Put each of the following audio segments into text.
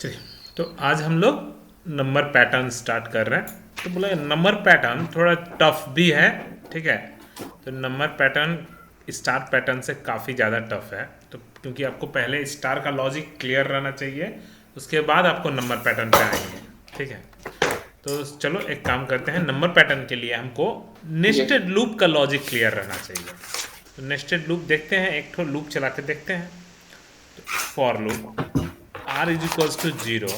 चलिए, तो आज हम लोग नंबर पैटर्न स्टार्ट कर रहे हैं। तो बोला नंबर पैटर्न थोड़ा टफ भी है। ठीक है, तो नंबर पैटर्न स्टार पैटर्न से काफ़ी ज़्यादा टफ है। तो क्योंकि आपको पहले स्टार का लॉजिक क्लियर रहना चाहिए, उसके बाद आपको नंबर पैटर्न पे आएंगे। ठीक है, तो चलो एक काम करते हैं। नंबर पैटर्न के लिए हमको यस। नेस्टेड लूप का लॉजिक क्लियर रहना चाहिए। तो नेस्टेड लूप देखते हैं, एक ठो लूप चला के देखते हैं। For loop r is equals to 0,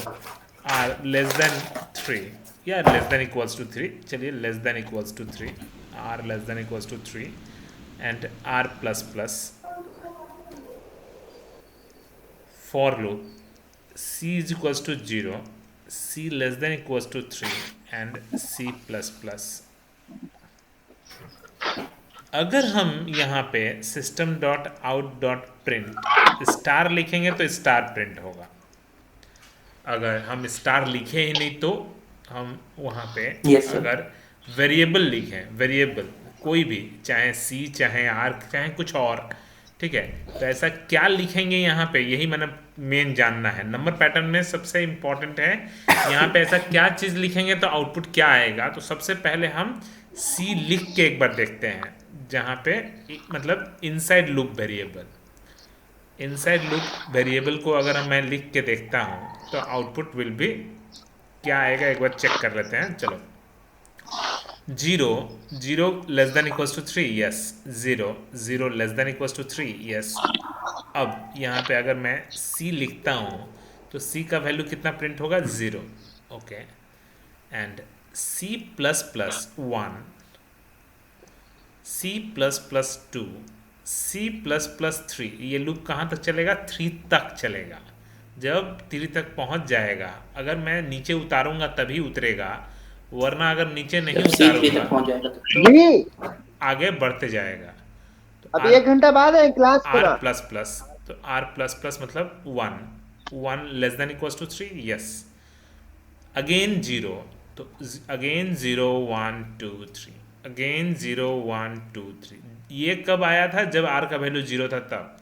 r less than 3 या less than equals to 3, चलिए less than equals to 3, r less than equals to 3 and r plus plus for loop c is equals to 0, c less than equals to 3 and c plus plus। अगर हम यहाँ पे system dot out dot print star लिखेंगे तो star print होगा। अगर हम star लिखे ही नहीं तो हम वहाँ पे यस सर। अगर वेरिएबल लिखें, वेरिएबल कोई भी, चाहे सी चाहे आर चाहे कुछ और, ठीक है, तो ऐसा क्या लिखेंगे यहाँ पे, यही मैंने मेन जानना है। नंबर पैटर्न में सबसे इम्पोर्टेंट है यहाँ पे ऐसा क्या चीज़ लिखेंगे तो आउटपुट क्या आएगा। तो सबसे पहले हम सी लिख के एक बार देखते हैं, जहाँ पे मतलब inside loop variable, inside loop variable को अगर मैं लिख के देखता हूँ तो आउटपुट विल बी क्या आएगा, एक बार चेक कर लेते हैं। चलो, zero, zero less than equals to three, yes. Zero, zero less than equals to three, yes. अब यहाँ पे अगर मैं सी लिखता हूँ तो सी का वैल्यू कितना प्रिंट होगा, zero. Okay, and C plus plus one, C plus plus two, C plus plus three, ये लूप कहाँ तक चलेगा, थ्री तक चलेगा। जब थ्री तक पहुँच जाएगा, अगर मैं नीचे उतारूंगा तभी उतरेगा, वरना अगर नीचे नहीं जब सी थ्री उतारूंगा तक पहुंच जाएगा तो तो जी। आगे बढ़ते जाएगा। तो अभी आर, 1 घंटा बाद है क्लास आर पूरा। प्लस प्लस, तो आर प्लस प्लस मतलब one, one less than equals to three, yes. Again zero, तो again zero one two three, again zero one two three. ये कब आया था, जब आर का वैल्यू जीरो था तब।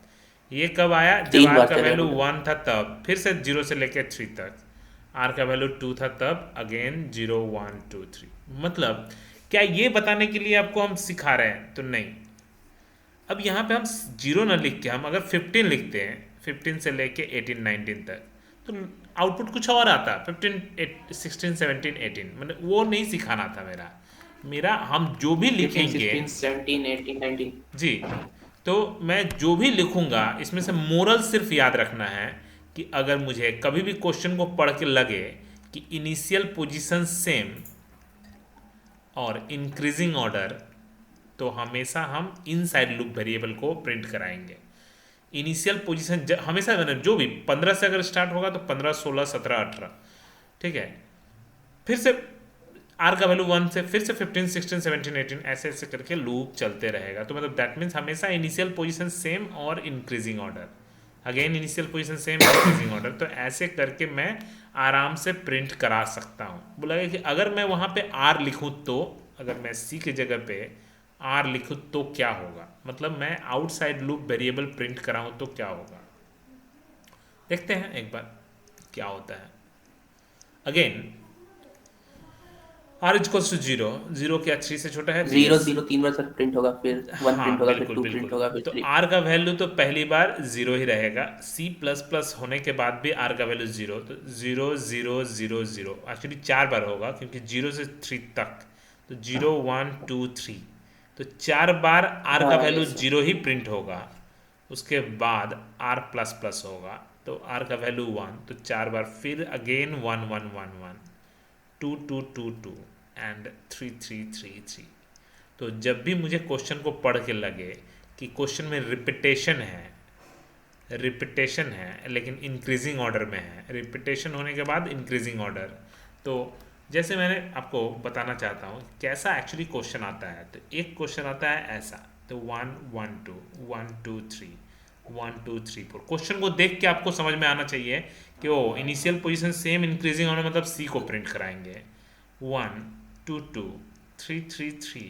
ये कब आया, जब तीन आर बार का चलेगा वैल्यू टोटल। वन था तब। फिर से जीरो से लेकर थ्री तक। आर का वैल्यू टू था तब, again zero one two three. मतलब क्या ये बताने के लिए आपको हम सिखा रहे हैं, तो नहीं। अब यहाँ पे हम जीरो ना लिख के हम अगर 15 लिखते हैं, 15 से लेके 18 19 तक, तो आउटपुट कुछ और आता। 15 16 17 18, मतलब वो नहीं सिखाना था मेरा। मेरा हम जो भी 15 लिखेंगे, 16 17 18 19। जी, तो मैं जो भी लिखूंगा इसमें से मोरल सिर्फ याद रखना है कि अगर मुझे कभी भी क्वेश्चन को पढ़ के लगे कि इनिशियल पोजीशन सेम और इंक्रीजिंग ऑर्डर, तो हमेशा हम इनसाइड लूप वेरिएबल को प्रिंट कराएंगे। इनिशियल पोजीशन हमेशा जो भी 15 से अगर स्टार्ट होगा तो 15 16 17 18, ठीक है। फिर से आर का वैल्यू वन से फिर से 15 16 17 18, ऐसे ऐसे करके लूप चलते रहेगा। तो मतलब दैट मीन्स हमेशा इनिशियल पोजीशन सेम और increasing order, again initial position same increasing order. तो ऐसे करके मैं आराम से प्रिंट करा सकता हूँ। बोला कि अगर मैं वहाँ पे आर लिखूँ तो, अगर मैं सी की जगह पे आर लिखूँ तो क्या होगा, मतलब मैं आउटसाइड लूप वेरिएबल प्रिंट कराऊँ तो क्या होगा। देखते हैं एक बार क्या होता है। Again R equals to zero, zero क्या थ्री से छोटा है, जीरो यस। जीरो तीन बार तक प्रिंट होगा, फिर वन हाँ प्रिंट होगा, फिर बिल्कुल टू बिल्कुल। प्रिंट होगा, फिर तो थ्री। आर का वैल्यू तो पहली बार जीरो ही रहेगा। सी प्लस प्लस होने के बाद भी आर का वैल्यू जीरो, तो zero zero zero zero, actually चार बार होगा क्योंकि जीरो से थ्री तक, तो जीरो वन टू थ्री, तो चार बार आर का हाँ वैल्यू यस सर। जीरो ही प्रिंट होगा। उसके बाद आर प्लस प्लस होगा तो आर का वैल्यू वन, तो चार बार फिर again one one one one, two two two two and three three three three. तो जब भी मुझे क्वेश्चन को पढ़ के लगे कि क्वेश्चन में रिपीटेशन है, रिपीटेशन है लेकिन इंक्रीजिंग ऑर्डर में है, रिपीटेशन होने के बाद इंक्रीजिंग ऑर्डर, तो जैसे मैंने आपको बताना चाहता हूँ कैसा एक्चुअली क्वेश्चन आता है। तो एक क्वेश्चन आता है ऐसा, तो one one to, one two three, one two three four. Question को देख के आपको समझ में आना चाहिए कि वो initial position same increasing order, मतलब सी को प्रिंट कराएंगे। One two two, three three three,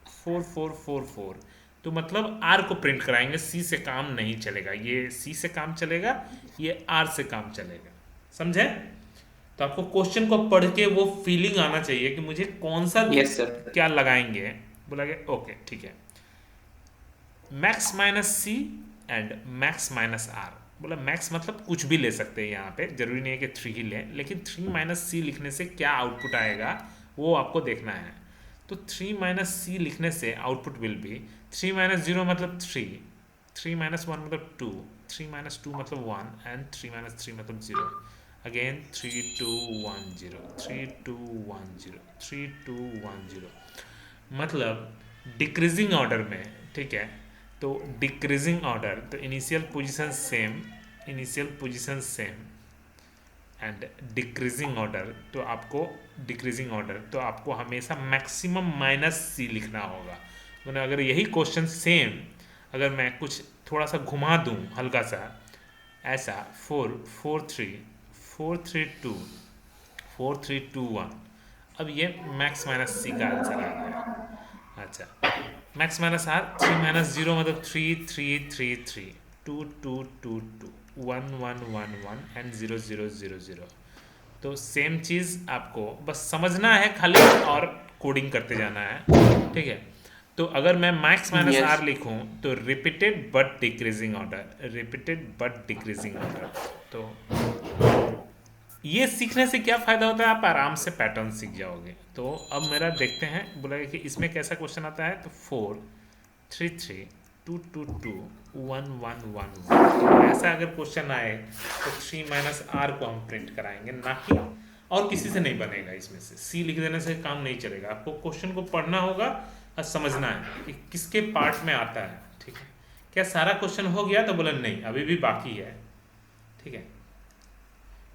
four four four four, तो मतलब आर को प्रिंट कराएंगे, सी से काम नहीं चलेगा। ये सी से काम चलेगा, ये आर से काम चलेगा। समझे? तो आपको क्वेश्चन को पढ़ के वो फीलिंग आना चाहिए कि मुझे कौन सा यस सर। क्या लगाएंगे। बोला कि ओके ठीक है, max minus C and max minus R. बोला मैक्स मतलब कुछ भी ले सकते हैं यहाँ पे, जरूरी नहीं है कि 3 ही लें, लेकिन 3 माइनस सी लिखने से क्या आउटपुट आएगा वो आपको देखना है। तो 3 माइनस सी लिखने से आउटपुट विल बी 3 माइनस 0 मतलब 3, 3 माइनस 1 मतलब 2, 3 माइनस 2 मतलब 1 एंड 3 माइनस 3 मतलब 0। अगेन 3 2 1 0, 3 2 1 0, 3 2 1 0, मतलब डिक्रीजिंग ऑर्डर में। ठीक है, तो डिक्रीजिंग ऑर्डर, तो initial position same, initial position same and decreasing order, तो आपको डिक्रीजिंग ऑर्डर तो आपको हमेशा मैक्सिमम माइनस सी लिखना होगा। मतलब अगर यही क्वेश्चन सेम अगर मैं कुछ थोड़ा सा घुमा दूं हल्का सा, ऐसा 4 4 3 4 3 2 4 3 2 1, अब ये मैक्स माइनस सी का आंसर आ गया। अच्छा, मैक्स माइनस आर, 3 माइनस 0 मतलब 3 3 3 3, 2 2 2 2, 1 1 1 1 एंड 0 0 0 0। तो सेम चीज़ आपको बस समझना है खाली और कोडिंग करते जाना है। ठीक है, तो अगर मैं मैक्स माइनस यस। आर लिखूं तो repeated but decreasing order, repeated but decreasing order. तो ये सीखने से क्या फ़ायदा होता है, आप आराम से पैटर्न सीख जाओगे। तो अब मेरा देखते हैं, बोला कि इसमें कैसा क्वेश्चन आता है। तो 4 3 3 2 2 2 1 1 1 1, ऐसा अगर क्वेश्चन आए तो 3 माइनस आर को हम प्रिंट कराएंगे, ना कि और किसी से नहीं बनेगा। इसमें से सी लिख देने से काम नहीं चलेगा, आपको क्वेश्चन को पढ़ना होगा और समझना है कि किसके पार्ट में आता है। ठीक है, क्या सारा क्वेश्चन हो गया? तो बोला नहीं, अभी भी बाकी है। ठीक है,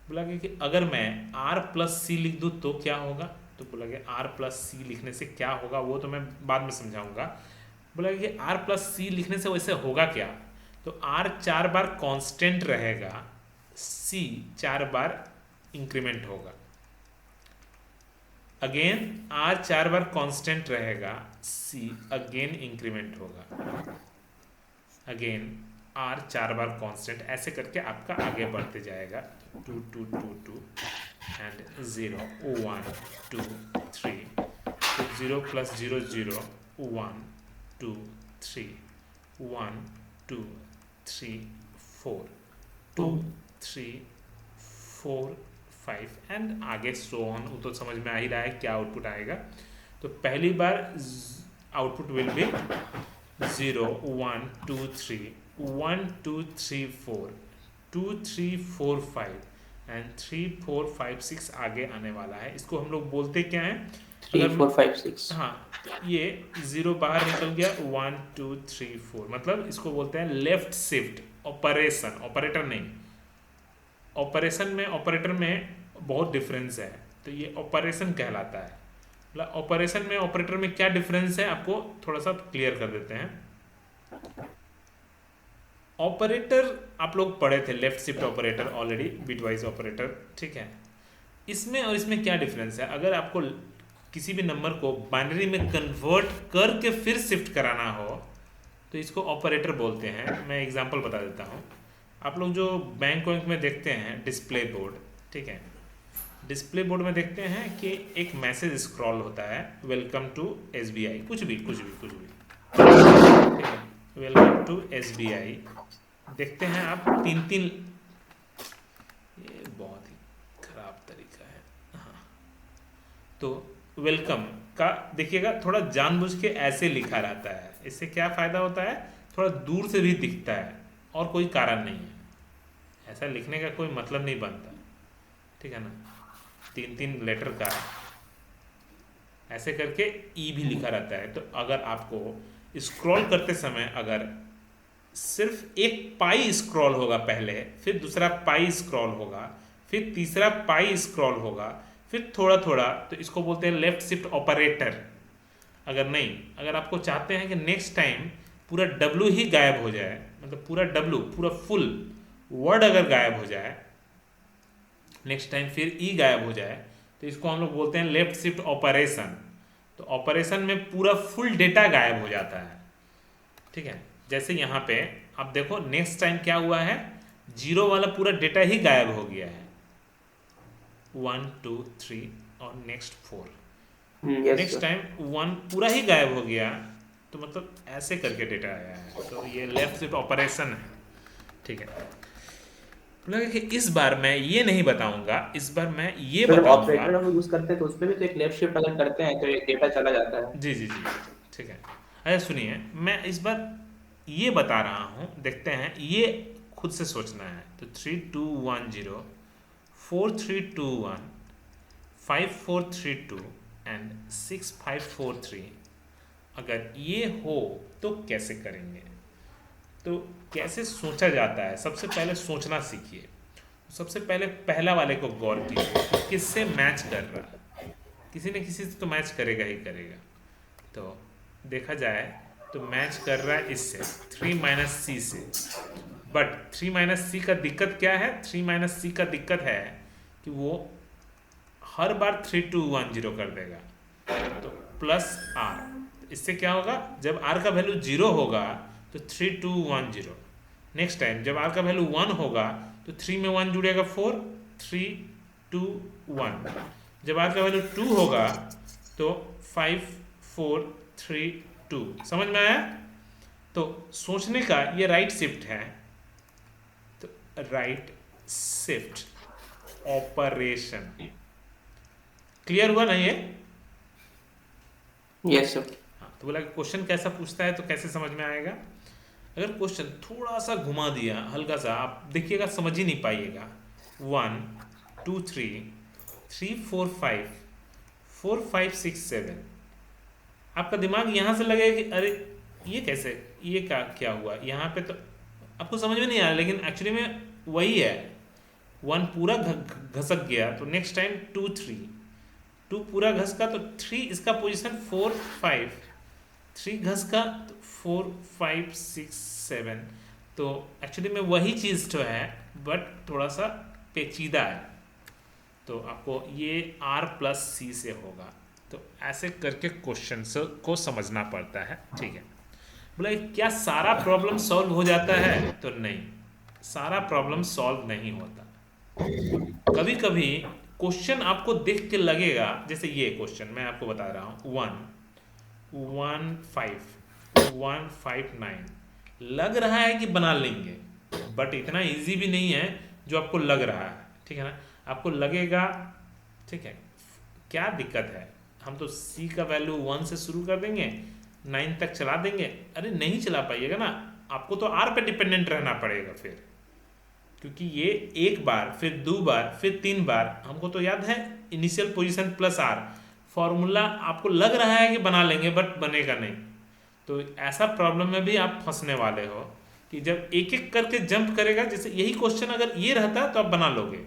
बोला कि अगर मैं r प्लस सी लिख दूँ तो क्या होगा। तो बोला कि r प्लस सी लिखने से क्या होगा वो तो मैं बाद में समझाऊंगा। बोला कि r प्लस सी लिखने से वैसे होगा क्या। तो r 4 बार कांस्टेंट रहेगा, c 4 बार इंक्रीमेंट होगा। अगेन r 4 बार कांस्टेंट रहेगा, c अगेन इंक्रीमेंट होगा। अगेन r 4 बार कांस्टेंट, ऐसे करके आपका आगे बढ़ते जाएगा। 2 2 2 2 एंड 0 1 2 3, तो 0 प्लस 0 0, 1 2 3 1 2 3 4 2 3 4 5 एंड आगे सो ऑन। तो समझ में आ ही रहा है क्या आउटपुट आएगा। तो पहली बार आउटपुट विल बी 0 1 2 3 1 2 3 4 2 3 4 5 एंड 3 4 5 6 आगे आने वाला है। इसको हम लोग बोलते क्या है, 3 4 5 6। हाँ, ये 0 बाहर निकल गया, 1 2 3 4, मतलब इसको बोलते हैं लेफ्ट शिफ्ट ऑपरेशन। ऑपरेटर नहीं, ऑपरेशन में ऑपरेटर में बहुत डिफरेंस है, तो ये ऑपरेशन कहलाता है। मतलब ऑपरेशन में ऑपरेटर में क्या डिफरेंस है आपको थोड़ा सा क्लियर कर देते हैं। ऑपरेटर आप लोग पढ़े थे, left shift operator already, bitwise operator. ठीक है, इसमें और इसमें क्या डिफरेंस है। अगर आपको किसी भी नंबर को बाइनरी में कन्वर्ट करके फिर शिफ्ट कराना हो तो इसको ऑपरेटर बोलते हैं। मैं एग्जांपल बता देता हूँ। आप लोग जो बैंक वैंक में देखते हैं डिस्प्ले बोर्ड, ठीक है, डिस्प्ले बोर्ड में देखते हैं कि एक मैसेज स्क्रॉल होता है, वेलकम टू एसबीआई, कुछ भी कुछ भी कुछ भी, ठीक है, वेलकम टू एसबीआई। देखते हैं आप 3-3, ये बहुत ही खराब तरीका है। हाँ, तो वेलकम का देखिएगा थोड़ा जानबूझ के ऐसे लिखा रहता है। इससे क्या फ़ायदा होता है, थोड़ा दूर से भी दिखता है और कोई कारण नहीं है। ऐसा लिखने का कोई मतलब नहीं बनता, ठीक है ना। 3-3 लेटर का ऐसे करके ई भी लिखा रहता है। तो अगर आपको स्क्रॉल करते समय अगर सिर्फ एक पाई स्क्रॉल होगा पहले, फिर दूसरा पाई स्क्रॉल होगा, फिर तीसरा पाई स्क्रॉल होगा, फिर थोड़ा थोड़ा, तो इसको बोलते हैं लेफ्ट शिफ्ट ऑपरेटर। अगर नहीं, अगर आपको चाहते हैं कि नेक्स्ट टाइम पूरा डब्लू ही गायब हो जाए, मतलब पूरा डब्लू पूरा फुल वर्ड अगर गायब हो जाए, नेक्स्ट टाइम फिर ई गायब हो जाए, तो इसको हम लोग बोलते हैं लेफ्ट शिफ्ट ऑपरेशन। तो ऑपरेशन में पूरा फुल डेटा गायब हो जाता है, ठीक है। जैसे यहाँ पे आप देखो नेक्स्ट टाइम क्या हुआ है, जीरो वाला पूरा डेटा ही गायब हो गया है, 1 2 3 और next 4। Yes next sir. Time 1 पूरा ही गायब हो गया, तो मतलब ऐसे करके डेटा आया है, तो ये लेफ्ट शिफ्ट ऑपरेशन है। ठीक है, लगा कि इस बार मैं ये नहीं बताऊंगा, इस बार मैं ये तो जब बताऊंगा। ऑपरेटर हम यूज करते हैं तो उसपे भी तो एक लेफ्ट शिफ्ट अगर करते हैं तो एक डेटा चला जाता है। जी जी जी, ठीक है। अरे सुनिए, मैं इस बार ये बता रहा हूँ, देखते हैं, ये खुद से सोचना है। तो 3210 4321 5432 एंड 6543, अगर ये हो तो कैसे करेंगे, तो कैसे सोचा जाता है, सबसे पहले सोचना सीखिए। सबसे पहले पहला वाले को गौर कीजिए कि किससे मैच कर रहा है, किसी न किसी से तो मैच करेगा ही करेगा। तो देखा जाए तो मैच कर रहा है इससे 3 माइनस सी से, बट 3 माइनस सी का दिक्कत क्या है, 3 माइनस सी का दिक्कत है कि वो हर बार 3210 कर देगा, तो प्लस आर। इससे क्या होगा, जब आर का वैल्यू 0 होगा तो 3210, नेक्स्ट टाइम जब आर का वैल्यू 1 होगा तो 3 में 1 जुड़ेगा 4, 3 2 1। जब आर का वैल्यू 2 होगा तो 5 4 3 2। समझ में आया? तो सोचने का ये राइट शिफ्ट है, तो राइट शिफ्ट ऑपरेशन। क्लियर हुआ ना ये? Yes sir. हाँ, तो बोला क्वेश्चन कैसा पूछता है तो कैसे समझ में आएगा। अगर क्वेश्चन थोड़ा सा घुमा दिया, हल्का सा, आप देखिएगा समझ ही नहीं पाइएगा। 1 2 3 3 4 5 4 5 6 7, आपका दिमाग यहाँ से लगेगा कि अरे ये कैसे, ये क्या क्या हुआ यहाँ पे, तो आपको समझ में नहीं आ रहा, लेकिन एक्चुअली में वही है। 1 पूरा घसक गया तो नेक्स्ट टाइम 2 3, 2 पूरा घस का तो 3, इसका पोजीशन 4 5, 3 घस का तो 4 5 6 7। तो एक्चुअली में वही चीज़ तो है, बट थोड़ा सा पेचीदा है। तो आपको ये R प्लस सी से होगा, तो ऐसे करके क्वेश्चन को समझना पड़ता है। ठीक है, बोला क्या सारा प्रॉब्लम सॉल्व हो जाता है, तो नहीं, सारा प्रॉब्लम सॉल्व नहीं होता। कभी कभी क्वेश्चन आपको देख के लगेगा, जैसे ये क्वेश्चन मैं आपको बता रहा हूँ, 1 1 5 1 5 9, लग रहा है कि बना लेंगे, बट इतना इजी भी नहीं है जो आपको लग रहा है। ठीक है ना, आपको लगेगा, ठीक है, क्या दिक्कत है, हम तो सी का वैल्यू 1 से शुरू कर देंगे, 9 तक चला देंगे। अरे नहीं चला पाइएगा ना, आपको तो आर पे डिपेंडेंट रहना पड़ेगा फिर, क्योंकि ये एक बार, फिर 2 बार, फिर 3 बार, हमको तो याद है initial position plus R formula. आपको लग रहा है कि बना लेंगे, बट बनेगा नहीं। तो ऐसा प्रॉब्लम में भी आप फंसने वाले हो कि जब एक एक करके जंप करेगा, जैसे यही क्वेश्चन अगर ये रहता तो आप बना लोगे,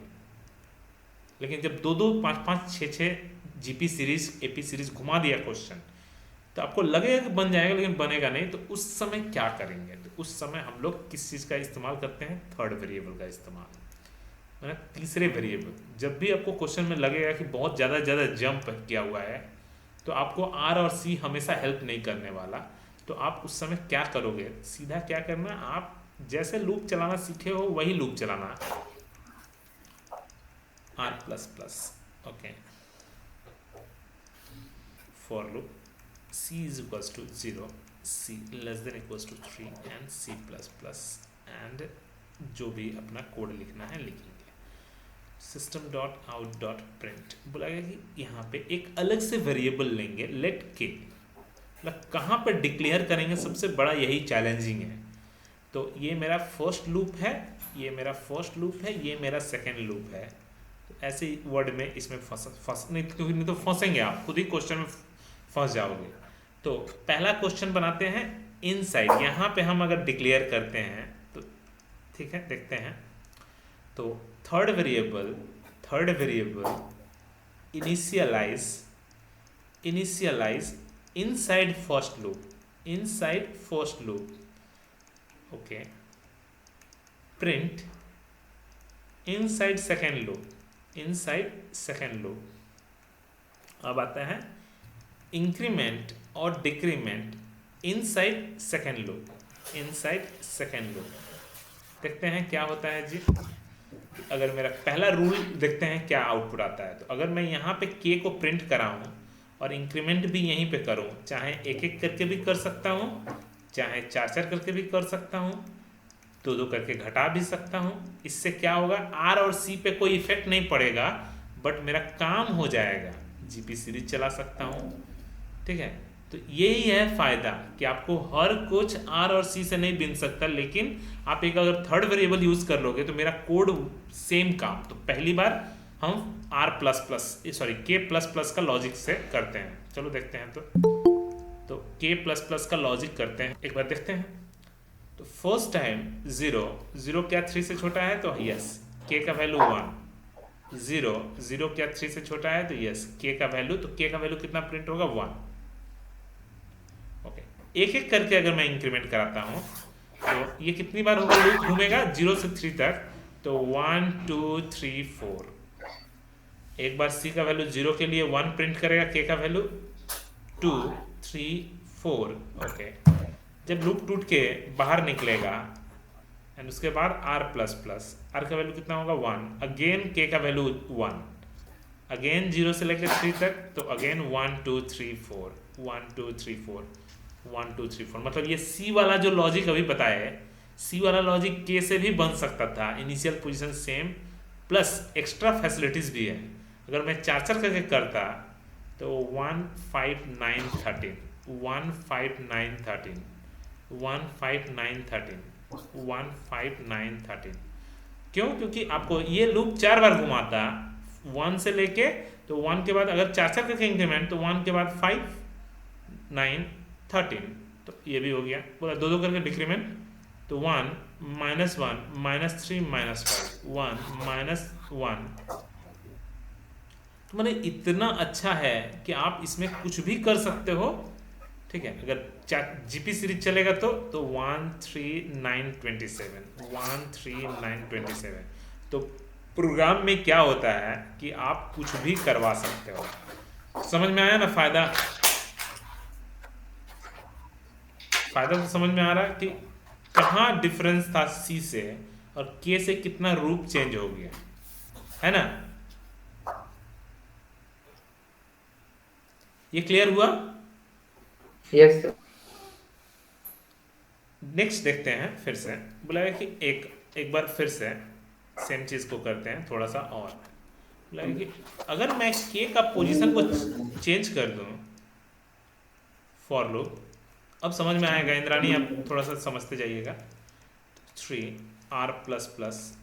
लेकिन जब 2 2 5 5 6 6 जीपी सीरीज एपी सीरीज घुमा दिया क्वेश्चन, तो आपको लगेगा कि बन जाएगा, लेकिन बनेगा नहीं। तो उस समय क्या करेंगे, तो उस समय हम लोग किस चीज़ का इस्तेमाल करते हैं, थर्ड वेरिएबल का इस्तेमाल, मतलब तीसरे वेरिएबल। जब भी आपको क्वेश्चन में लगेगा कि बहुत ज़्यादा जंप किया हुआ है, तो आपको आर और सी हमेशा हेल्प नहीं करने वाला। तो आप उस समय क्या करोगे, सीधा क्या करना, आप जैसे लूप चलाना सीखे हो वही लूप चलाना, R plus plus, okay, for loop c is equals to 0, c less than equals to 3 and c plus plus, and जो भी अपना कोड लिखना है लिखेंगे। System dot out dot print बोलाएगा कि यहाँ पे एक अलग से वेरिएबल लेंगे, लेट के, मतलब कहाँ पर डिक्लेयर करेंगे, सबसे बड़ा यही चैलेंजिंग है। तो ये मेरा फर्स्ट लूप है, ये मेरा फर्स्ट लूप है, ये मेरा सेकेंड लूप है। तो ऐसे वर्ड में इसमें फंस नहीं, क्योंकि नहीं तो फंसेंगे आप, खुद ही क्वेश्चन में फंस जाओगे। तो पहला क्वेश्चन बनाते हैं इनसाइड, यहाँ पे हम अगर डिक्लेयर करते हैं तो ठीक है, देखते हैं। तो third variable initialize inside first loop, okay, print inside second loop. अब आता है इंक्रीमेंट और डिक्रीमेंट इनसाइड सेकेंड लूप। देखते हैं क्या होता है जी। अगर मेरा पहला रूल देखते हैं क्या आउटपुट आता है। तो अगर मैं यहाँ पे के को प्रिंट कराऊँ और इंक्रीमेंट भी यहीं पे करूँ, चाहे एक एक करके भी कर सकता हूँ, चाहे चार चार करके भी कर सकता हूँ, दो दो करके घटा भी सकता हूँ। इससे क्या होगा, आर और सी पे कोई इफेक्ट नहीं पड़ेगा, बट मेरा काम हो जाएगा, जीपी सीरीज चला सकता हूँ। ठीक है, तो यही है फ़ायदा कि आपको हर कुछ आर और सी से नहीं बिन सकता, लेकिन आप एक अगर थर्ड वेरिएबल यूज़ कर लोगे तो मेरा कोड सेम काम। तो पहली बार हम आर प्लस प्लस सॉरी के प्लस प्लस का लॉजिक से करते हैं। चलो देखते हैं। तो के प्लस प्लस का लॉजिक करते हैं, एक बार देखते हैं। तो फर्स्ट टाइम ज़ीरो, ज़ीरो क्या थ्री से छोटा है तो यस के का वैल्यू वन, ज़ीरो, ज़ीरो क्या थ्री से छोटा है तो यस के का वैल्यू, तो के का वैल्यू कितना प्रिंट होगा, वन। ओके, एक एक करके अगर मैं इंक्रीमेंट कराता हूँ तो ये कितनी बार होगा, लूप घूमेगा जीरो से थ्री तक, तो वन टू थ्री फोर। एक बार सी का वैल्यू जीरो के लिए वन प्रिंट करेगा, के का value two three four. Okay, जब लूप टूट के बाहर निकलेगा एंड उसके बाद आर प्लस प्लस, आर का वैल्यू कितना होगा, वन, अगेन के का वैल्यू वन, अगेन जीरो से लेकर थ्री तक, तो again one two three four, one two three four, one two three four. मतलब ये सी वाला जो लॉजिक अभी बताया है, सी वाला लॉजिक के से भी बन सकता था, initial position same plus extra facilities भी है। अगर मैं चार चार करके करता तो 15913, 15913, 15913, 15913। क्यों? क्योंकि आपको ये लूप चार बार घुमाता, वन से लेके, तो वन के बाद अगर चार चार करके इंक्रीमेंट, तो वन के बाद 5 9 13, तो ये भी हो गया। बोला दो दो करके डिक्रीमेंट, तो one minus one minus three minus five, one minus one. तो मैंने इतना अच्छा है कि आप इसमें कुछ भी कर सकते हो। ठीक है, अगर जीपी सीरीज चलेगा तो 13927, 13927। तो प्रोग्राम में क्या होता है कि आप कुछ भी करवा सकते हो। समझ में आया ना फ़ायदा? फ़ायदा तो समझ में आ रहा है कि कहाँ डिफरेंस था सी से और के से, कितना रूप चेंज हो गया, है ना? ये क्लियर हुआ? Yes sir. नेक्स्ट देखते हैं फिर से। बोला है कि एक बार फिर से सेम चीज़ को करते हैं थोड़ा सा और। बोला है कि अगर मैं के का पोजीशन को चेंज कर दूं फॉर लूप, अब समझ में आएगा इंद्राणी, आप थोड़ा सा समझते जाइएगा। थ्री आर प्लस प्लस,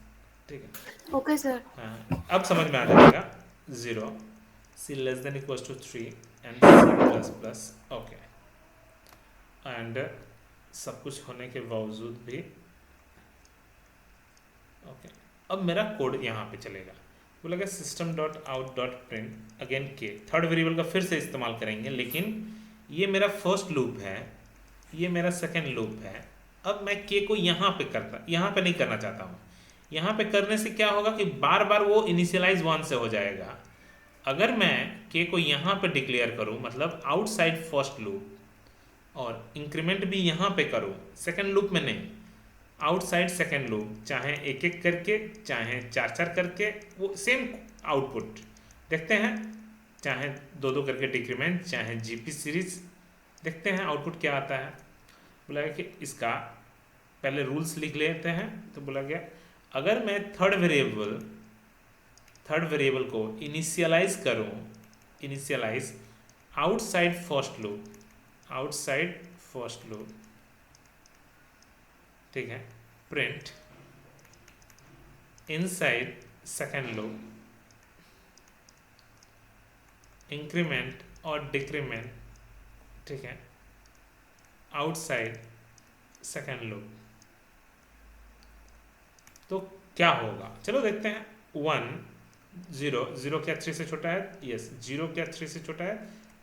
ठीक है, ओके सर। हाँ, अब समझ में आ जाएगा। Zero C less than equal to three and C plus plus. Okay, and सब कुछ होने के बावजूद भी ओके, अब मेरा कोड यहाँ पे चलेगा। बोलेगा system dot out dot print again के, थर्ड वेरिएबल का फिर से इस्तेमाल करेंगे, लेकिन ये मेरा फर्स्ट लूप है, ये मेरा सेकेंड लूप है। अब मैं के को यहाँ पे यहाँ पे नहीं करना चाहता हूँ। यहाँ पे करने से क्या होगा कि बार बार वो इनिशियलाइज वन से हो जाएगा। अगर मैं के को यहाँ पे डिक्लेयर करूँ, मतलब आउटसाइड फर्स्ट लूप, और इंक्रीमेंट भी यहाँ पे करूँ, सेकेंड लूप में नहीं, आउटसाइड सेकेंड लूप, चाहे एक एक करके चाहे चार चार करके, वो सेम आउटपुट देखते हैं, चाहे दो दो करके डिक्रीमेंट चाहे जीपी सीरीज, देखते हैं आउटपुट क्या आता है। बोला गया कि इसका पहले रूल्स लिख लेते हैं। तो बोला गया अगर मैं थर्ड वेरिएबल को इनिशियलाइज करूं, initialize outside first loop, outside first loop, ठीक है, print inside second loop, increment और डिक्रीमेंट, ठीक है, आउटसाइड सेकेंड लूप, तो क्या होगा चलो देखते हैं। वन जीरो, जीरो क्या थ्री से छोटा है, यस, जीरो क्या थ्री से छोटा है,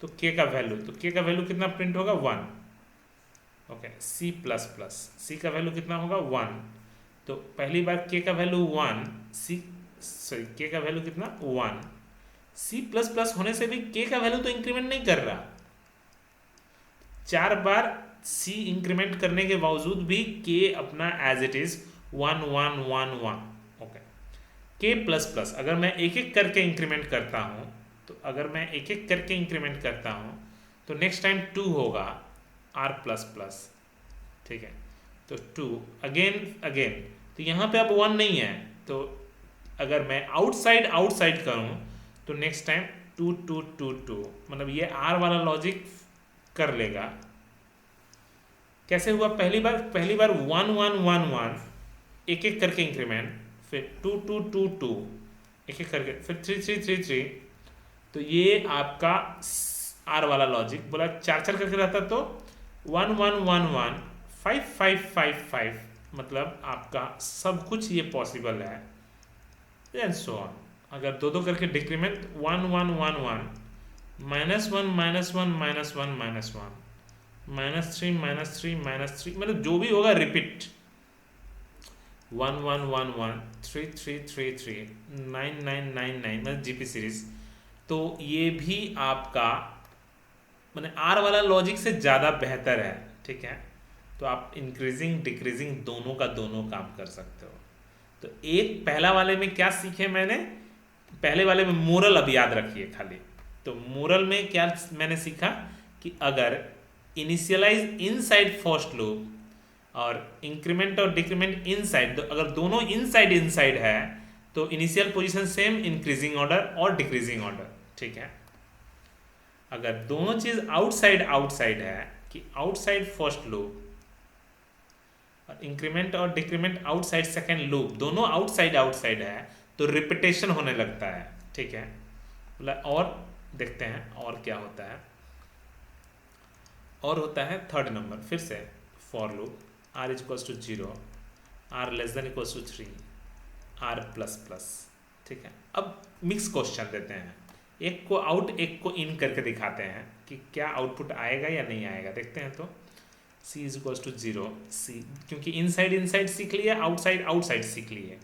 तो के का वैल्यू, तो के का वैल्यू कितना प्रिंट होगा, one. Okay, c plus plus, c का वैल्यू कितना होगा, वन। तो पहली बार के का वैल्यू वन, सॉरी के का वैल्यू कितना, वन। सी प्लस प्लस होने से भी के का वैल्यू तो इंक्रीमेंट नहीं कर रहा, चार बार सी इंक्रीमेंट करने के बावजूद भी के अपना as it is one one one one. Okay, k plus plus अगर मैं एक एक करके इंक्रीमेंट करता हूँ, तो अगर मैं एक एक करके इंक्रीमेंट करता हूँ तो नेक्स्ट टाइम 2 होगा आर प्लस प्लस, ठीक है। तो 2 अगेन अगेन, तो यहाँ पे अब 1 नहीं है, तो अगर मैं आउटसाइड आउटसाइड करूँ तो नेक्स्ट टाइम 2 2 2 2, मतलब ये आर वाला लॉजिक कर लेगा। कैसे हुआ? पहली बार 1 1 1 1 एक एक करके इंक्रीमेंट, फिर 2 2 2 2 एक एक करके, फिर 3 3 3 3, तो ये आपका आर वाला लॉजिक। बोला 4 4 करके रहता तो 1 1 1 1 5 5 5 5, मतलब आपका सब कुछ ये पॉसिबल है, एंड सो ऑन। अगर दो दो करके डिक्रीमेंट 1 1 1 1 -1 -1 -1 -1 -3 -3 -3, मतलब जो भी होगा रिपीट 1 1 1 1 3 3 3 3 9 9 9 9, मतलब जीपी सीरीज। तो ये भी आपका मतलब आर वाला लॉजिक से ज़्यादा बेहतर है, ठीक है। तो आप इंक्रीजिंग डिक्रीजिंग दोनों का दोनों काम कर सकते हो। तो एक पहला वाले में क्या सीखे मैंने, पहले वाले में मोरल अब याद रखिए खाली। तो मोरल में क्या मैंने सीखा कि अगर इनिशियलाइज इनसाइड फर्स्ट लूप और इंक्रीमेंट और डिक्रीमेंट इनसाइड, तो अगर दोनों इनसाइड इनसाइड है तो initial position same increasing order और डिक्रीजिंग ऑर्डर, ठीक है। अगर दोनों चीज आउटसाइड आउटसाइड है कि आउटसाइड फर्स्ट लूप और इंक्रीमेंट और डिक्रीमेंट आउटसाइड सेकेंड लूप, दोनों आउटसाइड आउटसाइड है तो रिपीटेशन होने लगता है, ठीक है। और देखते हैं और क्या होता है। और होता है थर्ड नंबर, फिर से for loop r is equals to 0, r less than equals to 3, r plus plus, ठीक है। अब मिक्स क्वेश्चन देते हैं, एक को आउट एक को इन करके दिखाते हैं कि क्या आउटपुट आएगा या नहीं आएगा। देखते हैं तो c is equals to 0, c, क्योंकि इनसाइड इनसाइड सीख लिए, आउटसाइड आउटसाइड सीख लिए।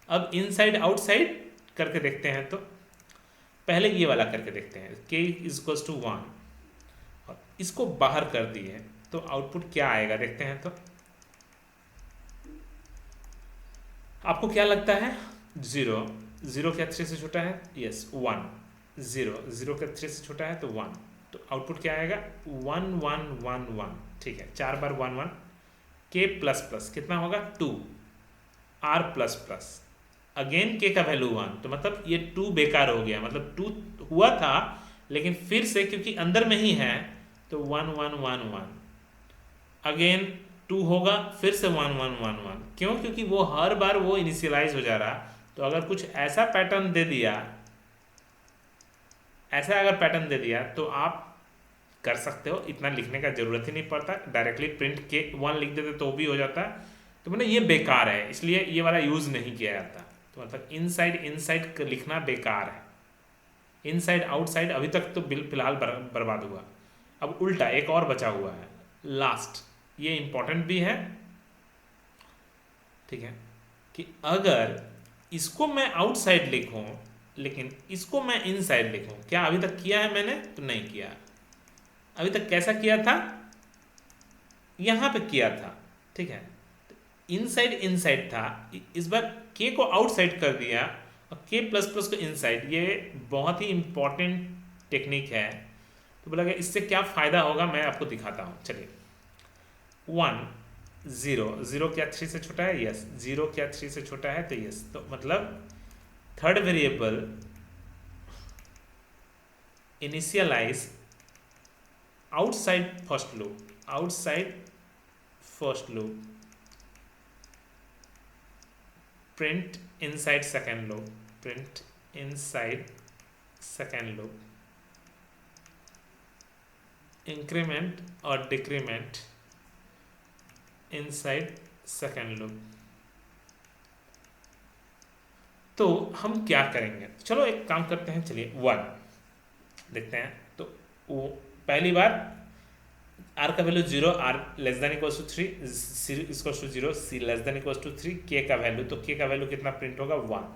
अब इनसाइड आउटसाइड करके देखते हैं, तो पहले ये वाला करके देखते हैं, k इज इक्वल्स टू 1 और इसको बाहर कर दिए तो आउटपुट क्या आएगा देखते हैं। तो आपको क्या लगता है? 0 0 क्या 3 से छोटा है? यस 1 0 0 क्या 3 से छोटा है तो 1, तो आउटपुट क्या आएगा? 1 1 1 1, ठीक है। 4 बार 1 1, k प्लस प्लस कितना होगा? 2, r plus plus again k का वैल्यू 1, तो मतलब ये 2 बेकार हो गया, मतलब 2 हुआ था लेकिन फिर से क्योंकि अंदर में ही है तो 1 1 1 1 अगेन 2 होगा, फिर से 1 1 1 1, क्यों? क्योंकि वो हर बार वो इनिशियलाइज हो जा रहा। तो अगर कुछ ऐसा पैटर्न दे दिया, ऐसा अगर पैटर्न दे दिया तो आप कर सकते हो, इतना लिखने का जरूरत ही नहीं पड़ता, डायरेक्टली प्रिंट के 1 लिख देते तो भी हो जाता। तो मतलब ये बेकार है, इसलिए ये वाला यूज नहीं किया जाता। तो मतलब इनसाइड इनसाइड लिखना बेकार है, इनसाइड आउटसाइड अभी तक तो फिलहाल बर्बाद हुआ। अब उल्टा एक और बचा हुआ है लास्ट, ये इंपॉर्टेंट भी है, ठीक है, कि अगर इसको मैं आउटसाइड लिखूं लेकिन इसको मैं इनसाइड लिखूं, क्या अभी तक किया है मैंने? तो नहीं किया। अभी तक कैसा किया था? यहां पे किया था, ठीक है, इनसाइड इनसाइड था। इस बार k को आउटसाइड कर दिया और k प्लस प्लस को इनसाइड। ये बहुत ही इंपॉर्टेंट टेक्निक है। तो बोला गया इससे क्या फायदा होगा मैं आपको दिखाता हूं। चलिए 1 0 0 क्या 3 से छोटा है? यस। 0 क्या 3 से छोटा है? तो यस। तो मतलब third variable initialize outside first loop, outside first loop, print inside second loop, print inside second loop, increment और डिक्रीमेंट इनसाइड सेकेंड लूप। तो हम क्या करेंगे? चलो एक काम करते हैं, चलिए 1 देखते हैं। तो वो पहली बार r का value 0, r less than equals to 3, c equals to 0, c less than equals to 3, k का वैल्यू, तो k का वैल्यू कितना प्रिंट होगा? 1,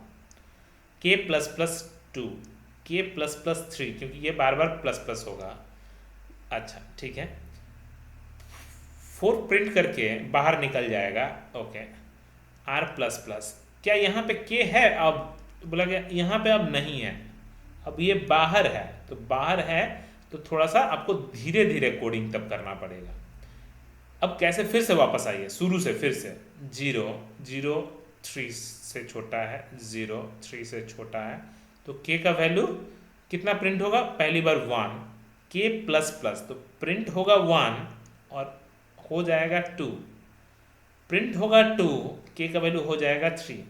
k plus plus 2, k plus plus 3, क्योंकि ये बार बार प्लस प्लस होगा। अच्छा ठीक है, 4 प्रिंट करके बाहर निकल जाएगा। ओके, r प्लस प्लस, क्या यहाँ पे k है? अब तो बोला गया यहाँ पे अब नहीं है, अब ये बाहर है, तो बाहर है तो थोड़ा सा आपको धीरे धीरे कोडिंग तब करना पड़ेगा। अब कैसे, फिर से वापस आइए शुरू से, फिर से 0 0 3 से छोटा है, 0 3 से छोटा है, तो के का वैल्यू कितना प्रिंट होगा, पहली बार 1, के प्लस प्लस, तो प्रिंट होगा 1 और हो जाएगा 2, प्रिंट होगा 2, के का वैल्यू हो जाएगा 3,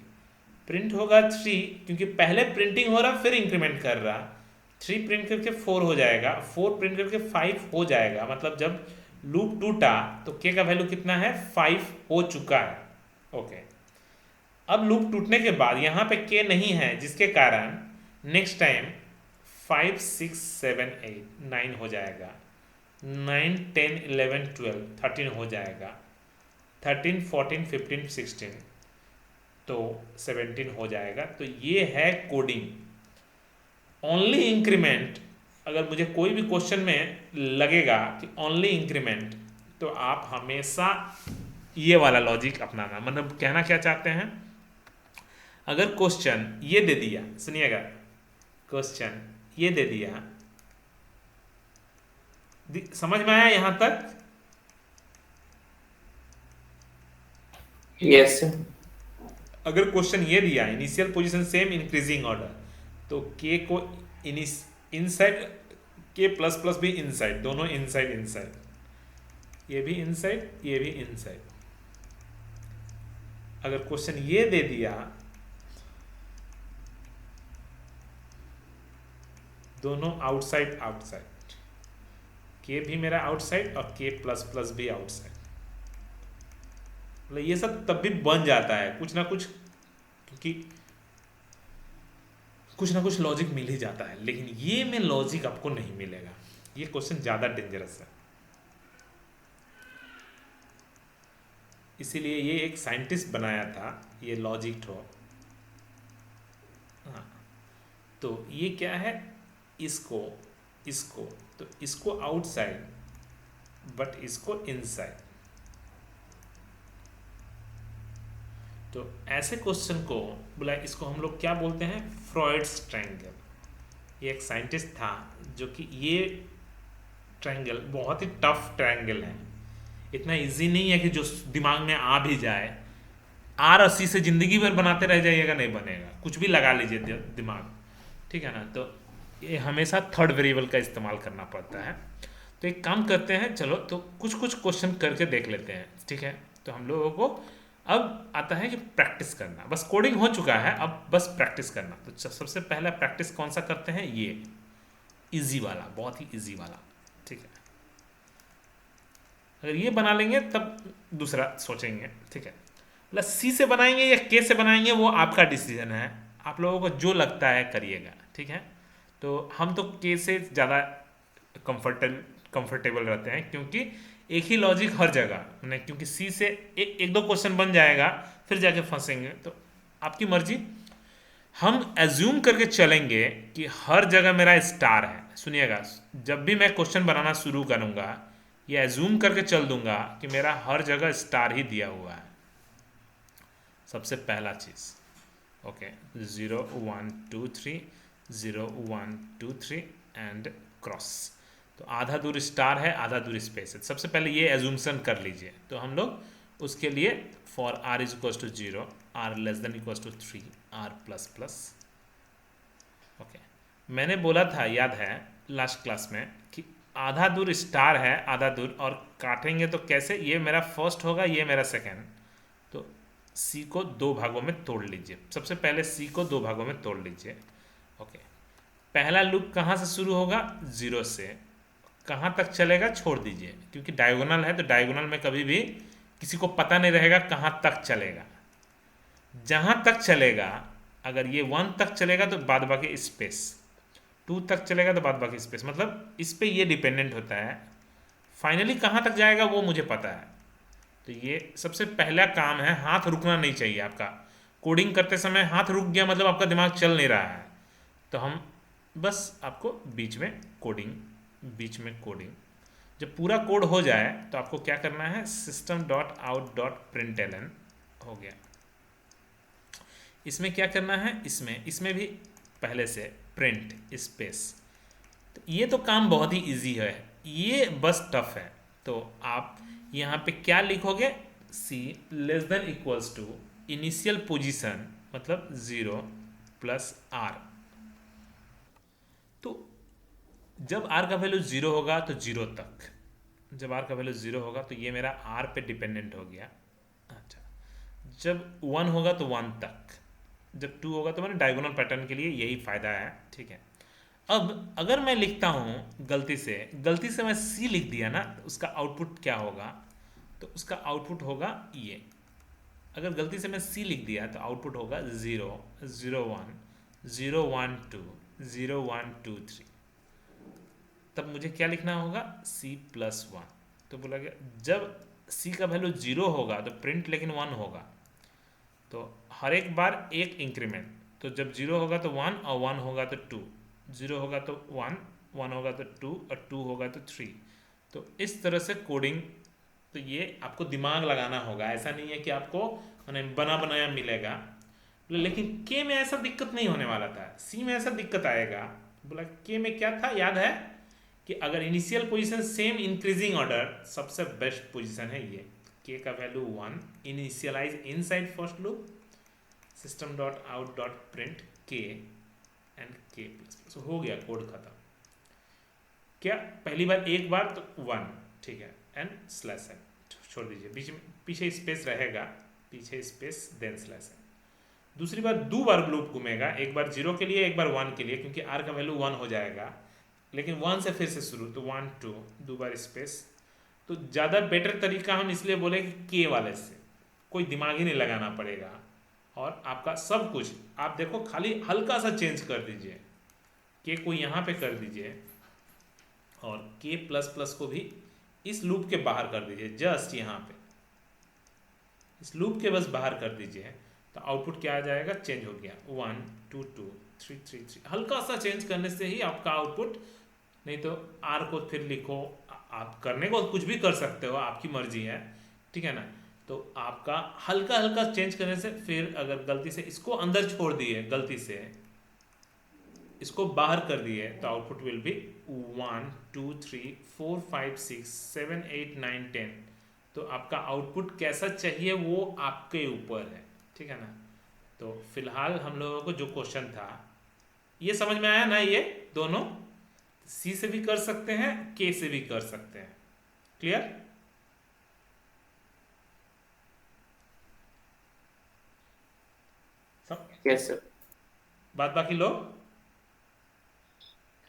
प्रिंट होगा 3, क्योंकि पहले प्रिंटिंग हो रहा फिर इंक्रीमेंट कर रहा, 3 प्रिंट करके 4 हो जाएगा, 4 प्रिंट करके 5 हो जाएगा, मतलब जब लूप टूटा तो के का वैल्यू कितना है, 5 हो चुका है। ओके, अब लूप टूटने के बाद यहाँ पे के नहीं है, जिसके कारण नेक्स्ट टाइम 5 6 7 8 9 हो जाएगा, 9 10 11 12 13 हो जाएगा, 13 14 15 16 तो 17 हो जाएगा। तो ये है कोडिंग। ओनली इंक्रीमेंट, अगर मुझे कोई भी क्वेश्चन में लगेगा कि ओनली इंक्रीमेंट, तो आप हमेशा ये वाला लॉजिक अपनाना। मतलब कहना क्या चाहते हैं, अगर क्वेश्चन ये दे दिया, सुनिएगा, क्वेश्चन ये दे दिया, समझ में आया यहां तक? यस। अगर क्वेश्चन ये दिया initial position same increasing order, तो के को इनसाइड, के प्लस प्लस भी इनसाइड, दोनों इनसाइड इनसाइड, ये भी इनसाइड ये भी इनसाइड। अगर क्वेश्चन ये दे दिया दोनों आउटसाइड आउटसाइड, के भी मेरा आउटसाइड और के प्लस प्लस भी आउटसाइड, मतलब ये सब तब भी बन जाता है कुछ ना कुछ, क्योंकि कुछ ना कुछ लॉजिक मिल ही जाता है। लेकिन ये में लॉजिक आपको नहीं मिलेगा, ये क्वेश्चन ज़्यादा डेंजरस है। इसीलिए ये एक साइंटिस्ट बनाया था ये लॉजिक थ्रो। हाँ, तो ये क्या है, इसको इसको तो इसको आउटसाइड बट इसको इनसाइड। तो ऐसे क्वेश्चन को बोला, इसको हम लोग क्या बोलते हैं, फ्रॉइड्स ट्रायंगल। ये एक साइंटिस्ट था जो कि ये ट्रायंगल बहुत ही टफ ट्रायंगल है, इतना इजी नहीं है कि जो दिमाग में आ भी जाए। आर अस्सी से जिंदगी भर बनाते रह जाइएगा, नहीं बनेगा, कुछ भी लगा लीजिए दिमाग, ठीक है ना। तो ये हमेशा थर्ड वेरिएबल का इस्तेमाल करना पड़ता है। तो एक काम करते हैं, चलो तो कुछ कुछ क्वेश्चन करके देख लेते हैं, ठीक है। तो हम लोगों को अब आता है कि प्रैक्टिस करना, बस कोडिंग हो चुका है, अब बस प्रैक्टिस करना। तो सबसे पहला प्रैक्टिस कौन सा करते हैं, ये इजी वाला, बहुत ही इजी वाला, ठीक है। अगर ये बना लेंगे तब दूसरा सोचेंगे, ठीक है। मतलब सी से बनाएंगे या के से बनाएंगे वो आपका डिसीजन है, आप लोगों को जो लगता है करिएगा, ठीक है। तो हम तो के से ज़्यादा कंफर्टेबल रहते हैं, क्योंकि एक ही लॉजिक हर जगह, नहीं, क्योंकि सी से एक दो क्वेश्चन बन जाएगा फिर जाके फंसेंगे। तो आपकी मर्जी, हम एज्यूम करके चलेंगे कि हर जगह मेरा स्टार है। सुनिएगा, जब भी मैं क्वेश्चन बनाना शुरू करूंगा ये एज्यूम करके चल दूंगा कि मेरा हर जगह स्टार ही दिया हुआ है। सबसे पहला चीज़, ओके, 0 1 2 3, 0 1 2 3 एंड क्रॉस। तो आधा दूर स्टार है, आधा दूर स्पेस है। सबसे पहले ये एज्यूमशन कर लीजिए। तो हम लोग उसके लिए for r is equal to 0, r less than equal to 3, r plus plus. Okay, मैंने बोला था, याद है लास्ट क्लास में, कि आधा दूर स्टार है, आधा दूर, और काटेंगे तो कैसे, ये मेरा फर्स्ट होगा, ये मेरा सेकेंड। तो सी को दो भागों में तोड़ लीजिए। सबसे पहले सी को दो भागों में तोड़ लीजिए। ओके, पहला लूप कहाँ से शुरू होगा, 0 से, कहाँ तक चलेगा छोड़ दीजिए, क्योंकि डायगोनल है तो डायगोनल में कभी भी किसी को पता नहीं रहेगा कहाँ तक चलेगा। जहाँ तक चलेगा, अगर ये 1 तक चलेगा तो बाद बाकी स्पेस, 2 तक चलेगा तो बाद बाकी स्पेस, मतलब इस पे ये डिपेंडेंट होता है। फाइनली कहाँ तक जाएगा वो मुझे पता है। तो ये सबसे पहला काम है, हाथ रुकना नहीं चाहिए आपका। कोडिंग करते समय हाथ रुक गया मतलब आपका दिमाग चल नहीं रहा है। तो हम बस आपको बीच में कोडिंग, जब पूरा कोड हो जाए तो आपको क्या करना है, system.out.println हो गया। इसमें क्या करना है, इसमें भी पहले से प्रिंट स्पेस। तो ये तो काम बहुत ही इजी है, ये बस टफ है। तो आप यहाँ पे क्या लिखोगे, c less than equals to initial position मतलब 0 प्लस आर। तो जब आर का वैल्यू 0 होगा तो 0 तक, जब आर का वैल्यू 0 होगा तो ये मेरा आर पे डिपेंडेंट हो गया। अच्छा, जब 1 होगा तो 1 तक, जब 2 होगा तो मैंने डायगोनल पैटर्न के लिए यही फ़ायदा है, ठीक है। अब अगर मैं लिखता हूँ गलती से मैं सी लिख दिया ना, तो उसका आउटपुट क्या होगा, तो उसका आउटपुट होगा ये। अगर गलती से मैं सी लिख दिया तो आउटपुट होगा 0 0 1 0 1 2 0 1 2 3। तब मुझे क्या लिखना होगा, सी प्लस 1। तो बोला गया जब सी का वैल्यू 0 होगा तो प्रिंट लेकिन 1 होगा, तो हर एक बार एक इंक्रीमेंट। तो जब 0 होगा तो 1 और 1 होगा तो 2, 0 होगा तो 1, 1 होगा तो 2 और 2 होगा तो 3। तो इस तरह से कोडिंग, तो ये आपको दिमाग लगाना होगा, ऐसा नहीं है कि आपको मैंने बना बनाया मिलेगा। लेकिन के में ऐसा दिक्कत नहीं होने वाला था, सी में ऐसा दिक्कत आएगा। बोला के में क्या था याद है कि अगर initial position same increasing order, सबसे बेस्ट पोजीशन है ये। के का value 1 initialize inside first loop system dot out dot print k and k plus, हो गया कोड खत्म। क्या पहली बार एक बार तो 1, ठीक है, एंड स्लैश है, छोड़ दीजिए, बीच में पीछे स्पेस रहेगा, पीछे स्पेस देन स्लैश है। दूसरी बार 2 बार लूप घूमेगा, एक बार 0 के लिए एक बार 1 के लिए, क्योंकि आर का वैल्यू 1 हो जाएगा, लेकिन 1 से फिर से शुरू, तो 1 2 2 बार स्पेस। तो ज़्यादा बेटर तरीका हम इसलिए बोले कि के वाले से कोई दिमाग ही नहीं लगाना पड़ेगा, और आपका सब कुछ आप देखो, खाली हल्का सा चेंज कर दीजिए, के को यहाँ पे कर दीजिए और के प्लस प्लस को भी इस लूप के बाहर कर दीजिए, जस्ट यहाँ पे इस लूप के बस बाहर कर दीजिए, तो आउटपुट क्या आ जाएगा, चेंज हो गया 1 2 2 3 3 3। हल्का सा चेंज करने से ही आपका आउटपुट, नहीं तो आर को फिर लिखो, आप करने को कुछ भी कर सकते हो, आपकी मर्जी है, ठीक है ना। तो आपका हल्का हल्का चेंज करने से, फिर अगर गलती से इसको अंदर छोड़ दिए, गलती से इसको बाहर कर दिए, तो आउटपुट विल बी 1 2 3 4 5 6 7 8 9 10। तो आपका आउटपुट कैसा चाहिए वो आपके ऊपर है, ठीक है ना। तो फिलहाल हम लोगों को जो क्वेश्चन था ये समझ में आया ना, ये दोनों सी से भी कर सकते हैं, के से भी कर सकते हैं, क्लियर। Yes sir. बात बाकी लोग,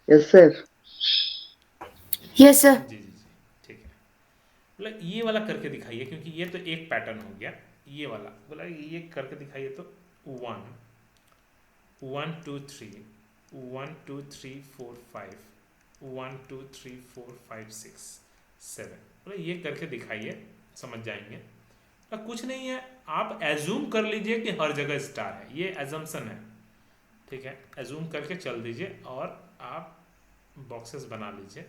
यस सर। Yes sir. जी जी जी, ठीक है। बोला ये वाला करके दिखाइए, क्योंकि ये तो एक पैटर्न हो गया, ये वाला बोला ये करके दिखाइए। तो 1 1 2 3 1 2 3 4 5 1 2 3 4 5 6 7, बोला ये करके दिखाइए, समझ जाएंगे। बोला कुछ नहीं है, आप एज्यूम कर लीजिए कि हर जगह स्टार है, ये एजम्पशन है, ठीक है। एज्यूम करके चल दीजिए और आप बॉक्सेस बना लीजिए।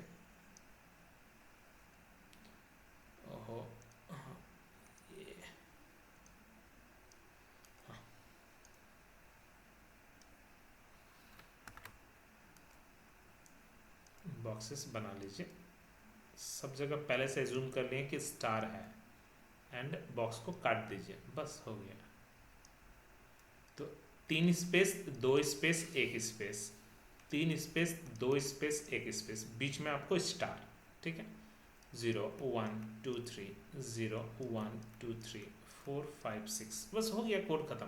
ओहो, हाँ, ये हाँ। बॉक्सेस बना लीजिए, सब जगह पहले से जूम कर लिए कि स्टार है, एंड बॉक्स को काट दीजिए, बस हो गया। तो 3 space 2 space 1 space, 3 space 2 space 1 space, बीच में आपको स्टार, ठीक है। 0 1 2 3 0 1 2 3 4 5 6, बस हो गया, कोड खत्म।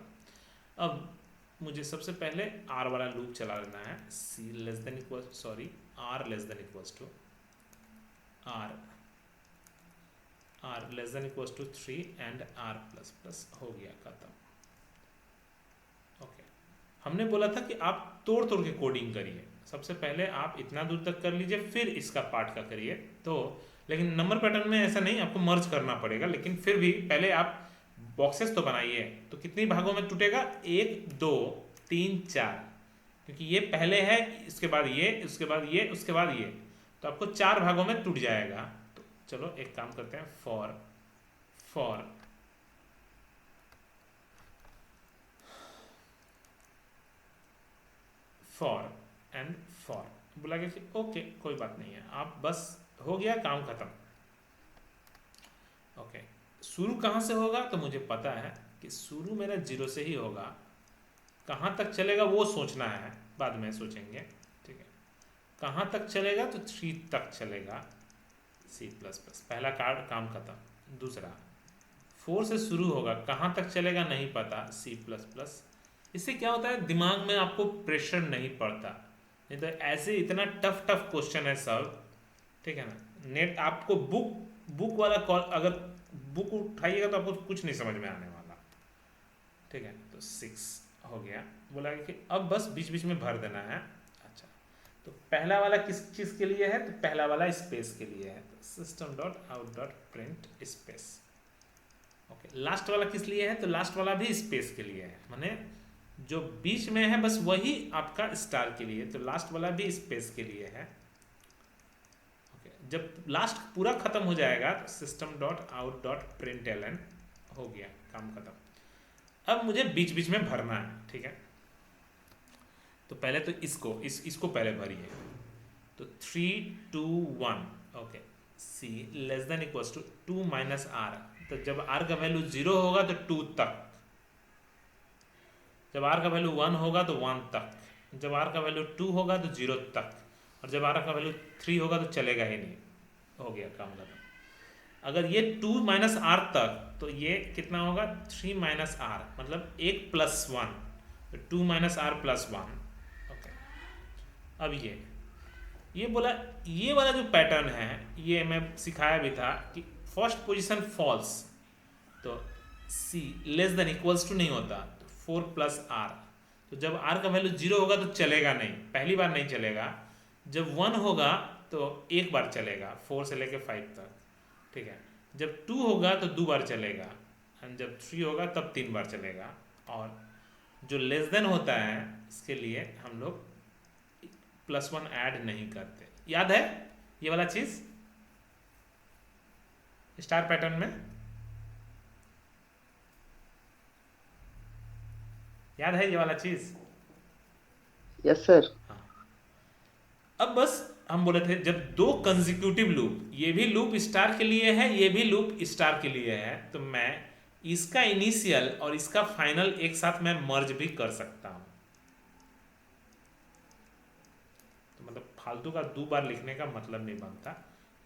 अब मुझे सबसे पहले आर वाला लूप चला लेना है, c less than equal, sorry, r less than equals to r less than equals to 3 and r plus plus, हो गया खत्म। ओके, हमने बोला था कि आप तोड़ तोड़ के कोडिंग करिए, सबसे पहले आप इतना दूर तक कर लीजिए, फिर इसका पार्ट का करिए। तो लेकिन नंबर पैटर्न में ऐसा नहीं, आपको मर्ज करना पड़ेगा, लेकिन फिर भी पहले आप बॉक्सेस तो बनाइए। तो कितने भागों में टूटेगा, 1 2 3 4, क्योंकि ये पहले है, इसके बाद ये, उसके बाद ये, उसके बाद ये, तो आपको 4 भागों में टूट जाएगा। तो चलो एक काम करते हैं, फॉर फॉर एंड फॉर। बोला कि ओके कोई बात नहीं है, आप बस हो गया काम खत्म। ओके, शुरू कहाँ से होगा तो मुझे पता है कि शुरू मेरा 0 से ही होगा। कहाँ तक चलेगा वो सोचना है, बाद में सोचेंगे, ठीक है। कहाँ तक चलेगा तो 3 तक चलेगा C++, पहला कार्ड काम खत्म। दूसरा 4 से शुरू होगा, कहाँ तक चलेगा नहीं पता, C++। इससे क्या होता है, दिमाग में आपको प्रेशर नहीं पड़ता। नहीं तो ऐसे इतना टफ क्वेश्चन है सब, ठीक है ना। नेट आपको बुक वाला कॉल, अगर बुक उठाइएगा तो आपको कुछ नहीं समझ में आने वाला, ठीक है। तो 6 हो गया। बोला कि अब बस बीच बीच में भर देना है। अच्छा, तो पहला वाला किस चीज़ के लिए है, तो पहला वाला स्पेस के लिए है, तो system.out.print स्पेस। ओके, लास्ट वाला किस लिए है, तो लास्ट वाला भी स्पेस के लिए है, माने जो बीच में है बस वही आपका स्टार के लिए, तो लास्ट वाला भी स्पेस के लिए है। ओके, जब लास्ट पूरा खत्म हो जाएगा तो system.out.println हो गया, काम खत्म। अब मुझे बीच बीच में भरना है, ठीक है। तो पहले तो इसको पहले भरिए। तो 3 2 1, okay, C less than equals to 2 minus R। तो जब R का वैल्यू 0 होगा तो 2 तक, जब R का वैल्यू 1 होगा तो 1 तक, जब R का वैल्यू 2 होगा तो 0 तक, और जब R का वैल्यू 3 होगा तो चलेगा ही नहीं। हो गया काम खत्म। अगर ये 2 माइनस R तक, तो ये कितना होगा, 3 माइनस R, मतलब 1 प्लस 1, तो 2 माइनस R प्लस 1। ओके, अब ये बोला, ये वाला जो पैटर्न है ये मैं सिखाया भी था कि फर्स्ट पोजीशन फॉल्स, तो C less than equals to नहीं होता, तो 4 प्लस R। तो जब R का वैल्यू 0 होगा तो चलेगा नहीं, पहली बार नहीं चलेगा। जब 1 होगा तो एक बार चलेगा, 4 से लेके 5 तक, ठीक है। जब 2 होगा तो 2 बार चलेगा, एंड जब 3 होगा तब 3 बार चलेगा। और जो लेस देन होता है इसके लिए हम लोग +1 ऐड नहीं करते। याद है ये वाला चीज स्टार पैटर्न में, याद है ये वाला चीज? Yes sir. हाँ। अब बस हम बोले थे जब 2 कंसेक्यूटिव लूप, ये भी लूप स्टार के लिए है, ये भी लूप स्टार के लिए है, तो मैं इसका इनिशियल और इसका फाइनल एक साथ मैं मर्ज भी कर सकता हूं। तो मतलब फालतू का 2 बार लिखने का मतलब नहीं बनता,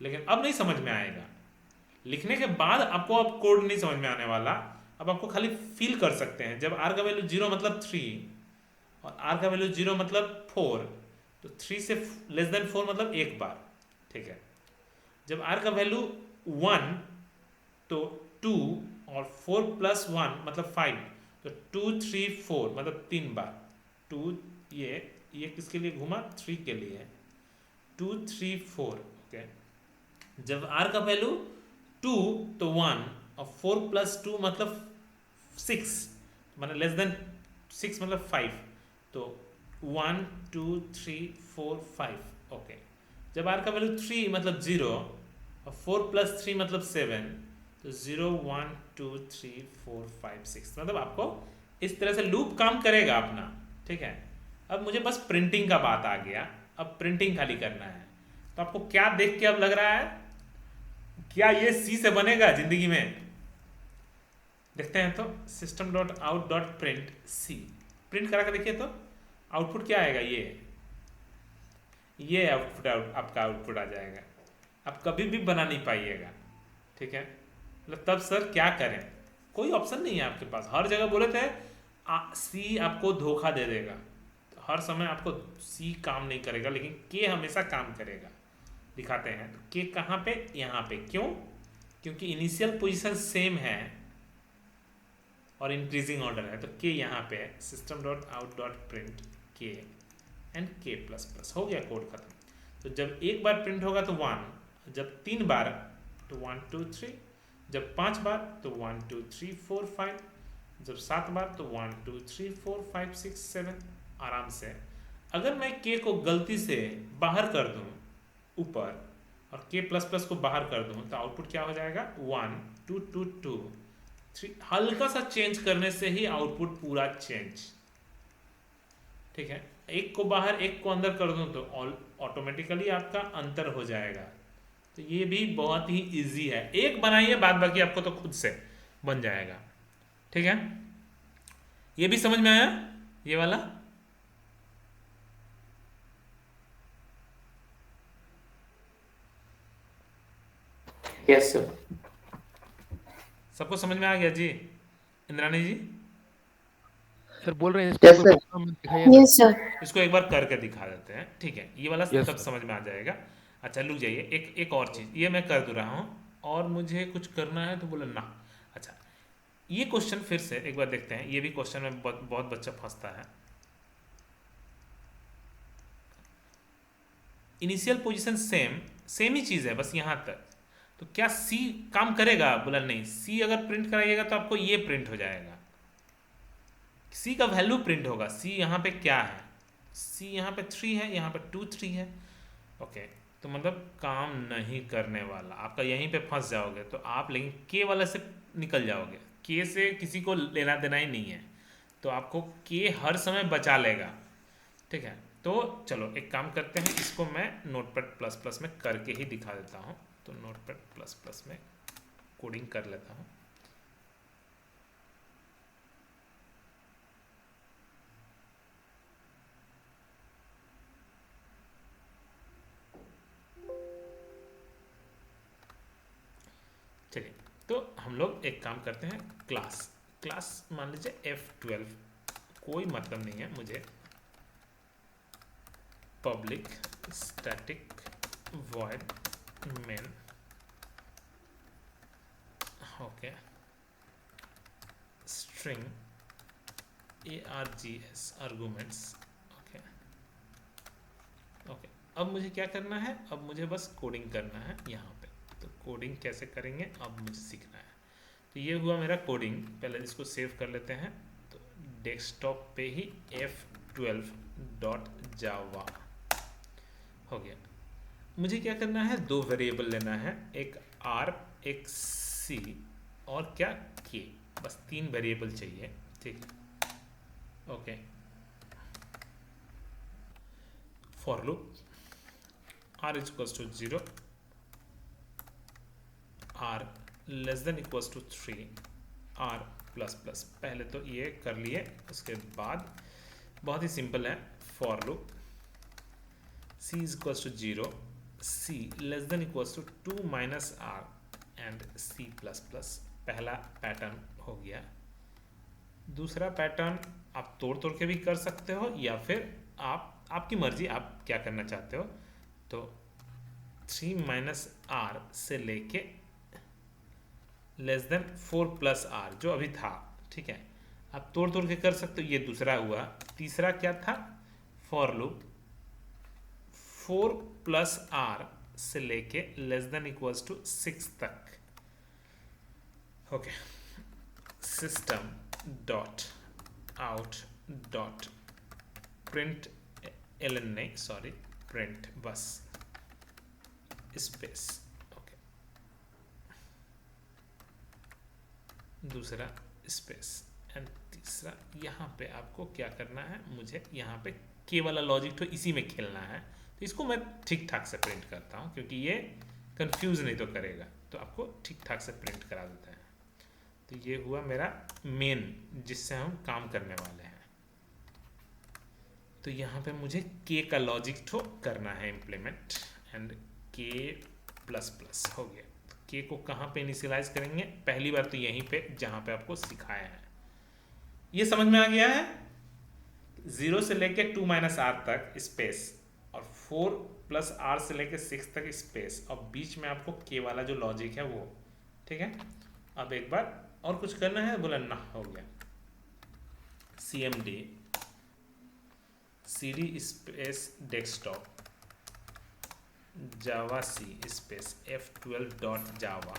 लेकिन अब नहीं समझ में आएगा। लिखने के बाद आपको अब कोड नहीं समझ में आने वाला, अब आपको खाली फील कर सकते हैं। जब R का वैल्यू 0 मतलब 3 और R का वैल्यू 0 मतलब 4, तो 3 से लेस देन 4 मतलब एक बार, ठीक है। जब R का वैल्यू 1 तो 2 और 4 प्लस 1 मतलब 5, तो 2 3 4 मतलब 3 बार। 2 ये किसके लिए घूमा, 3 के लिए, 2 3 4, ओके। जब R का वैल्यू 2 तो 1 और 4 प्लस 2 मतलब 6, मतलब लेस देन 6 मतलब 5, तो 1 2 3 4 5, ओके। जब R का वैल्यू 3 मतलब 0 और 4 प्लस 3 मतलब 7, तो 0 1 2 3 4 5 6, मतलब आपको इस तरह से लूप काम करेगा अपना, ठीक है। अब मुझे बस प्रिंटिंग का बात आ गया, अब प्रिंटिंग खाली करना है। तो आपको क्या देख के अब लग रहा है, क्या ये C से बनेगा जिंदगी में? देखते हैं तो system.out.print C प्रिंट करा के देखिए तो आउटपुट क्या आएगा, ये आउटपुट आपका आउटपुट आ जाएगा। आप कभी भी बना नहीं पाइएगा, ठीक है। मतलब तब सर क्या करें, कोई ऑप्शन नहीं है आपके पास। हर जगह बोले थे C आपको धोखा दे देगा, तो हर समय आपको C काम नहीं करेगा, लेकिन K हमेशा काम करेगा। दिखाते हैं तो K कहाँ पे, यहाँ पे। क्यों? क्योंकि इनिशियल पोजीशन सेम है और इंक्रीजिंग ऑर्डर है, तो K यहाँ पे है। system.out.print K एंड K++, हो गया, कोड खत्म। तो जब एक बार प्रिंट होगा तो 1, जब 3 बार तो 1 2 3, जब 5 बार तो 1 2 3 4 5, जब 7 बार तो 1 2 3 4 5 6 7, आराम से। अगर मैं K को गलती से बाहर कर दूं ऊपर और K++ को बाहर कर दूं, तो आउटपुट क्या हो जाएगा, 1 2 2 2 3। हल्का सा चेंज करने से ही आउटपुट पूरा चेंज, ठीक है। एक को बाहर एक को अंदर कर दूं तो ऑटोमेटिकली आपका अंतर हो जाएगा। तो ये भी बहुत ही इजी है, एक बनाइए, बाद बाकी आपको तो खुद से बन जाएगा। ठीक है, ये भी समझ में आया ये वाला? Yes sir. सबको समझ में आ गया जी? इंद्राणी जी सर बोल रहे हैं Yes, इसको sir. program में दिखाइए ना। Yes, sir. इसको एक बार करके दिखा देते हैं, ठीक है? ये वाला Yes, तब sir. समझ में आ जाएगा। अच्छा लुक जाइए, एक और चीज़ ये मैं कर दे रहा हूँ, और मुझे कुछ करना है तो बोला ना। अच्छा, ये क्वेश्चन फिर से एक बार देखते हैं, ये भी क्वेश्चन में बहुत बच्चा फंसता है। इनिशियल पोजीशन सेम ही चीज़ है, बस यहाँ तक। तो क्या सी काम करेगा? बोला नहीं। सी अगर प्रिंट कराइएगा तो आपको ये प्रिंट हो जाएगा, सी का वैल्यू प्रिंट होगा। सी यहाँ पे क्या है? सी यहाँ पे 3 है, यहाँ पे 2 3 है। ओके, तो मतलब काम नहीं करने वाला, आपका यहीं पे फंस जाओगे। तो आप लेकिन के वाले से निकल जाओगे, के से किसी को लेना देना ही नहीं है, तो आपको के हर समय बचा लेगा। ठीक है, तो चलो एक काम करते हैं, इसको मैं नोटपैड प्लस प्लस में करके ही दिखा देता हूँ। तो नोटपैड प्लस प्लस में कोडिंग कर लेता हूँ। चलिए, तो हम लोग एक काम करते हैं, क्लास मान लीजिए F12, कोई मतलब नहीं है मुझे, public static void main. Okay, string args arguments. Okay okay, अब मुझे क्या करना है? अब मुझे बस कोडिंग करना है यहाँ पे। तो कोडिंग कैसे करेंगे अब मुझे सीखना है। तो ये हुआ मेरा कोडिंग, पहले इसको सेव कर लेते हैं। तो डेस्कटॉप पे ही f12.java हो गया। मुझे क्या करना है? 2 वेरिएबल लेना है, एक r एक c और क्या k, बस 3 वेरिएबल चाहिए। ठीक है, okay. For loop r is equals to 0, r less than equals to 3, r plus plus. पहले तो ये कर लिए, उसके बाद बहुत ही सिंपल है, for loop c is equals to 0, c less than equals to 2 minus r and c plus plus. पहला पैटर्न हो गया। दूसरा पैटर्न आप तोड़ के भी कर सकते हो, या फिर आपकी मर्जी, आप क्या करना चाहते हो। तो 3 माइनस r से लेके लेस देन 4 प्लस r जो अभी था। ठीक है, आप तोड़ के कर सकते हो। ये दूसरा हुआ। तीसरा क्या था? फॉर लूप 4 प्लस r से लेके लेस देन इक्वल्स टू 6 तक। Okay, system dot out dot println नहीं, सॉरी, प्रिंट बस स्पेस। ओके, दूसरा स्पेस एंड तीसरा। यहाँ पे आपको क्या करना है? मुझे यहाँ पे के वाला लॉजिक तो इसी में खेलना है। तो इसको मैं ठीक ठाक से प्रिंट करता हूँ, क्योंकि ये कंफ्यूज नहीं तो करेगा, तो आपको ठीक ठाक से प्रिंट करा देता है। तो ये हुआ मेरा मेन, जिससे हम काम करने वाले हैं। तो यहाँ पे मुझे के का लॉजिक तो करना है implement, and k plus plus हो गया। तो के को कहाँ पे इनिशियलाइज करेंगे? पहली बार तो यहीं पे जहाँ पे आपको सिखाया है। ये समझ में आ गया है? 0 से लेके 2 माइनस आर तक स्पेस, और 4 प्लस आर से लेके 6 तक स्पेस, और बीच में आपको के वाला जो लॉजिक है वो। ठीक है, अब एक बार और कुछ करना है? बोला ना, हो गया। cmd cd स्पेस डेस्कटॉप जावा सी स्पेस f12.java।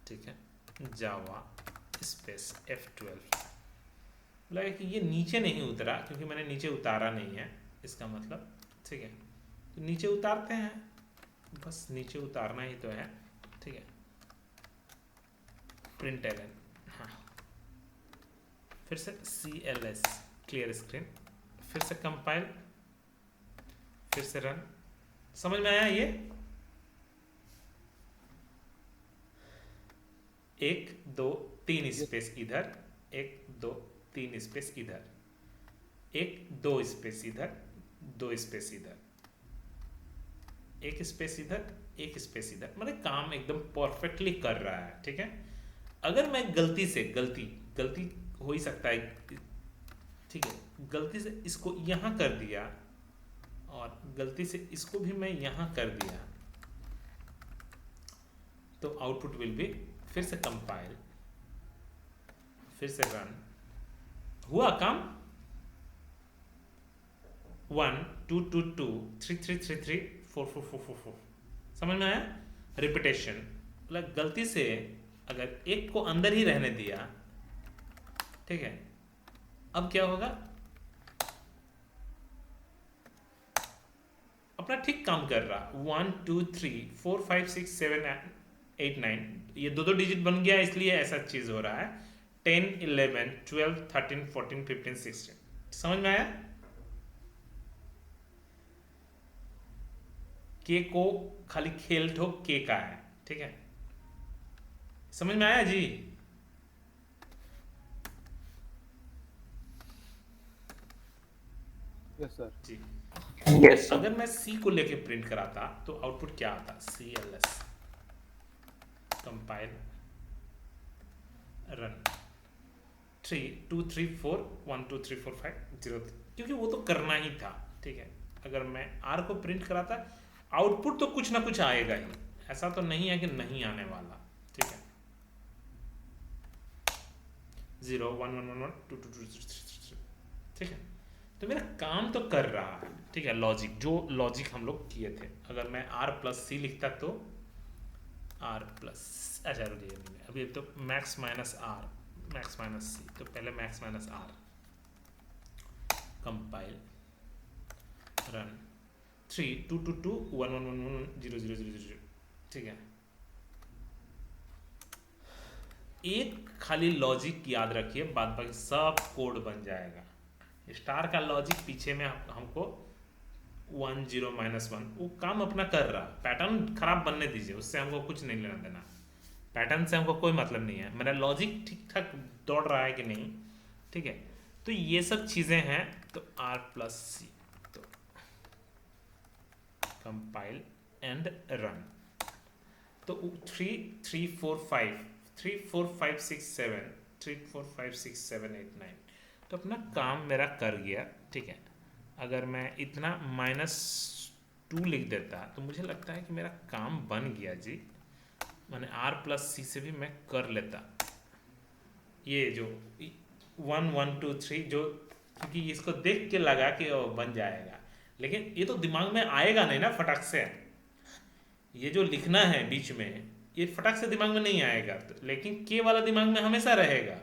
ठीक है, जावा स्पेस f12। लगा कि ये नीचे नहीं उतरा, क्योंकि मैंने नीचे उतारा नहीं है, इसका मतलब। ठीक है, तो नीचे उतारते हैं, बस नीचे उतारना ही तो है। ठीक है, प्रिंट एलन, हाँ, फिर से CLS क्लियर स्क्रीन, फिर से कंपाइल, फिर से रन। समझ में आया ये? 1 2 3 स्पेस इधर, 1 2 3 स्पेस इधर, 1 2 स्पेस इधर, 2 स्पेस इधर, 1 स्पेस इधर, 1 स्पेस इधर, मतलब काम एकदम परफेक्टली कर रहा है। ठीक है, अगर मैं गलती से गलती हो ही सकता है, ठीक है, गलती से इसको यहाँ कर दिया और गलती से इसको भी मैं यहाँ कर दिया, तो आउटपुट विल बी, फिर से कंपाइल, फिर से रन, हुआ काम। 1 2 2 2 3 3 3 3 4 4 4 4 4, समझ में आया? रिपीटेशन, मतलब गलती से अगर एक को अंदर ही रहने दिया, ठीक है, अब क्या होगा, अपना ठीक काम कर रहा। 1 2 3 4 5 6 7 8 9, ये दो डिजिट बन गया, इसलिए ऐसा चीज हो रहा है। 10 11 12 13 14 15 16, समझ में आया? के को खाली खेल ठो के का है, ठीक है, समझ में आया जी? Yes sir. जी, यस सर। अगर मैं सी को लेके प्रिंट कराता तो आउटपुट क्या आता? CLS, कंपाइल, रन, 3 2 3 4 1 2 3 4 5 0, क्योंकि वो तो करना ही था। ठीक है, अगर मैं R को प्रिंट कराता, आउटपुट तो कुछ ना कुछ आएगा ही, ऐसा तो नहीं है कि नहीं आने वाला। ठीक है, 0 1 1 1 1 2 2 2 3 3 3, ठीक है, तो मेरा काम तो कर रहा है। ठीक है, लॉजिक, जो लॉजिक हम लोग किए थे, अगर मैं R प्लस सी लिखता तो R प्लस, अच्छा रुकिए, अभी तो max minus R, max minus c, तो पहले max minus R, compile, run, 3 2 2 2 1 1 1 1 0 0 0 0, ठीक है। एक खाली लॉजिक याद रखिए, बाद बाकी सब कोड बन जाएगा। स्टार का लॉजिक पीछे में हमको 1 0 -1, वो काम अपना कर रहा, पैटर्न खराब बनने दीजिए, उससे हमको कुछ नहीं लेना देना, पैटर्न से हमको कोई मतलब नहीं है, मेरा लॉजिक ठीक ठाक दौड़ रहा है कि नहीं। ठीक है, तो ये सब चीज़ें हैं। तो R प्लस सी, तो कंपाइल एंड रन, तो 3 3 4 5 3 4 5 6 7 3 4 5 6 7 8 9, तो अपना काम मेरा कर गया। ठीक है, अगर मैं इतना -2 लिख देता तो मुझे लगता है कि मेरा काम बन गया जी, मैंने R प्लस सी से भी मैं कर लेता। ये जो 1 1 2 3, जो क्योंकि इसको देख के लगा कि वो बन जाएगा, लेकिन ये तो दिमाग में आएगा नहीं ना फटाक से, ये जो लिखना है बीच में, ये फटाक से दिमाग में नहीं आएगा, तो लेकिन के वाला दिमाग में हमेशा रहेगा,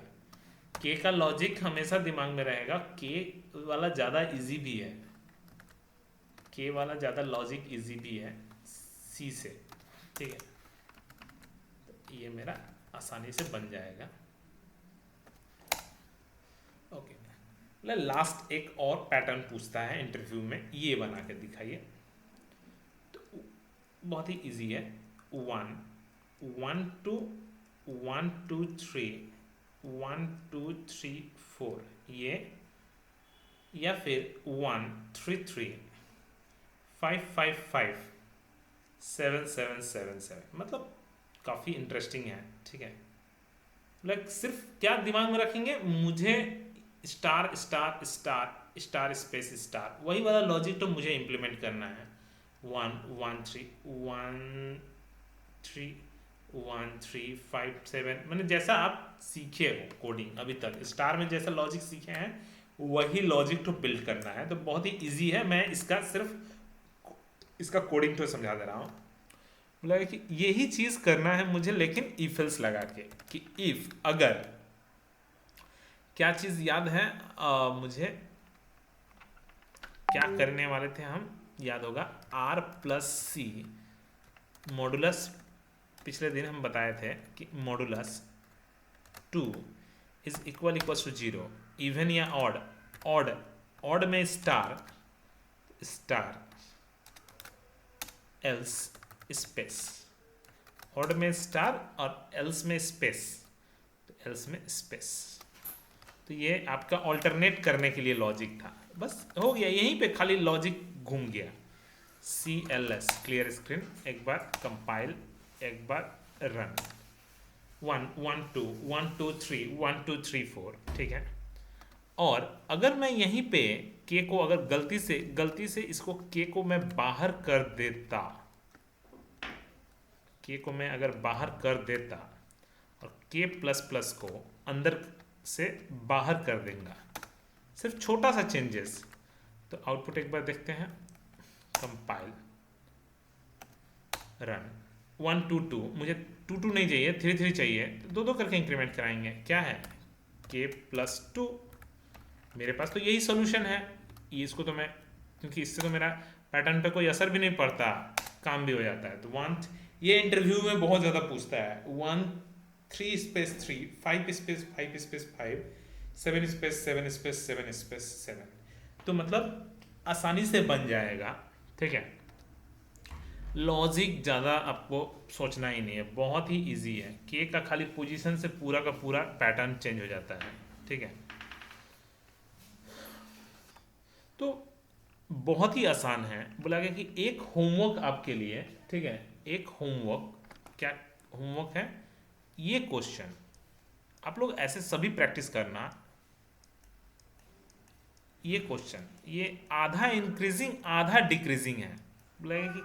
के का लॉजिक हमेशा दिमाग में रहेगा। के वाला ज़्यादा इजी भी है, के वाला ज़्यादा लॉजिक इजी भी है सी से। ठीक है, तो ये मेरा आसानी से बन जाएगा। ओके, लास्ट एक और पैटर्न पूछता है इंटरव्यू में, ये बना के दिखाइए, तो बहुत ही इजी है। 1 1 2 1 2 3 1 2 3 4, ये, या फिर 1 3 3 5 5 5 7 7 7 7, मतलब काफ़ी इंटरेस्टिंग है। ठीक है, लाइक सिर्फ क्या दिमाग में रखेंगे, मुझे star star star star space star, वही वाला लॉजिक तो मुझे इम्प्लीमेंट करना है। 1 1 3 1 3 1 3 5 7, मैंने जैसा आप सीखे हो कोडिंग अभी तक, स्टार में जैसा लॉजिक सीखे हैं वही लॉजिक तो बिल्ड करना है। तो बहुत ही इजी है, मैं इसका सिर्फ इसका कोडिंग तो समझा दे रहा हूँ। बोला कि यही चीज़ करना है मुझे, लेकिन इफ एल्स लगा के, कि इफ, अगर, क्या चीज़ याद है मुझे, क्या करने वाले थे हम, याद होगा, R प्लस सी मॉडुलस, पिछले दिन हम बताए थे कि modulus 2 is equal to 0, even या ऑड ऑड, ऑड में star, star else space, odd में स्टार और एल्स में स्पेस, तो एल्स में स्पेस। तो ये आपका ऑल्टरनेट करने के लिए लॉजिक था, बस हो गया, यहीं पे खाली लॉजिक घूम गया। CLS क्लियर स्क्रीन, एक बार कंपाइल, एक बार रन, 1 1 2 1 2 3 1 2 3 4, ठीक है। और अगर मैं यहीं पे k को अगर गलती से इसको k को मैं बाहर कर देता, k को मैं अगर बाहर कर देता और k प्लस प्लस को अंदर से बाहर कर देंगे, सिर्फ छोटा सा चेंजेस, तो आउटपुट एक बार देखते हैं, कंपाइल रन, 1 2 2, मुझे 2 2 नहीं चाहिए, 3 3 चाहिए, तो दो दो करके इंक्रीमेंट कराएंगे, क्या है k प्लस 2, मेरे पास तो यही सोल्यूशन है। ये इसको तो मैं, क्योंकि इससे तो मेरा पैटर्न पे कोई असर भी नहीं पड़ता, काम भी हो जाता है। तो 1, ये इंटरव्यू में बहुत ज़्यादा पूछता है, 1 3 space 3 5 space 5 space 5 7 space 7 space 7 space 7, तो मतलब आसानी से बन जाएगा, ठीक है। लॉजिक ज़्यादा आपको सोचना ही नहीं है, बहुत ही इजी है, के का खाली पोजीशन से पूरा का पूरा पैटर्न चेंज हो जाता है, ठीक है। तो बहुत ही आसान है। बोला गया कि एक होमवर्क आपके लिए, ठीक है, एक होमवर्क, क्या होमवर्क है, ये क्वेश्चन आप लोग ऐसे सभी प्रैक्टिस करना। ये क्वेश्चन, ये आधा इंक्रीजिंग आधा डिक्रीजिंग है। बोला गया कि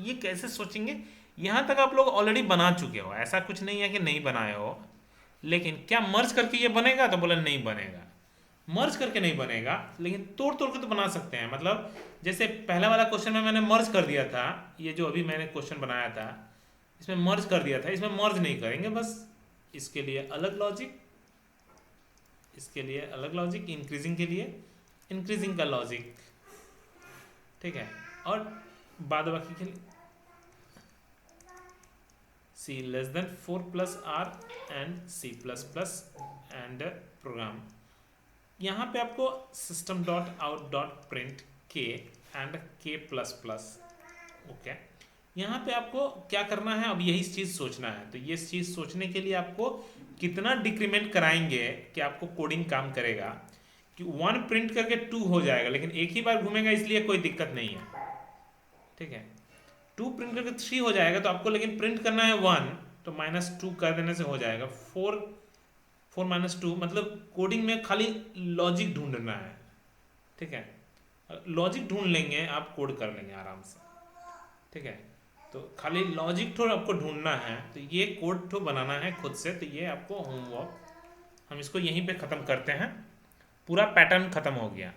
ये कैसे सोचेंगे, यहाँ तक आप लोग ऑलरेडी बना चुके हो, ऐसा कुछ नहीं है कि नहीं बनाए हो, लेकिन क्या मर्ज करके ये बनेगा, तो बोला नहीं बनेगा, मर्ज करके नहीं बनेगा, लेकिन तोड़ तोड़ के तो बना सकते हैं। मतलब जैसे पहला वाला क्वेश्चन में मैंने मर्ज कर दिया था, ये जो अभी मैंने क्वेश्चन बनाया था इसमें मर्ज कर दिया था, इसमें मर्ज नहीं करेंगे, बस इसके लिए अलग लॉजिक, इसके लिए अलग लॉजिक, इंक्रीजिंग के लिए इंक्रीजिंग का लॉजिक, ठीक है, और बाद बाकी के लिए C less than 4 plus R and C plus plus and program. यहाँ पे आपको system dot out dot print k and k plus plus, okay. यहाँ पे आपको क्या करना है, अब यही चीज़ सोचना है। तो ये चीज़ सोचने के लिए आपको कितना डिक्रीमेंट कराएंगे कि आपको कोडिंग काम करेगा, कि 1 प्रिंट करके 2 हो जाएगा, लेकिन एक ही बार घूमेगा इसलिए कोई दिक्कत नहीं है, ठीक है। 2 प्रिंट करके 3 हो जाएगा, तो आपको लेकिन प्रिंट करना है 1, तो -2 कर देने से हो जाएगा। 4 -2 मतलब कोडिंग में खाली लॉजिक ढूंढना है, ठीक है। लॉजिक ढूंढ लेंगे आप, कोड कर लेंगे आराम से, ठीक है। तो खाली लॉजिक ठो आपको ढूंढना है, तो ये कोड ठो बनाना है खुद से। तो ये आपको होमवर्क, हम इसको यहीं पे ख़त्म करते हैं, पूरा पैटर्न ख़त्म हो गया।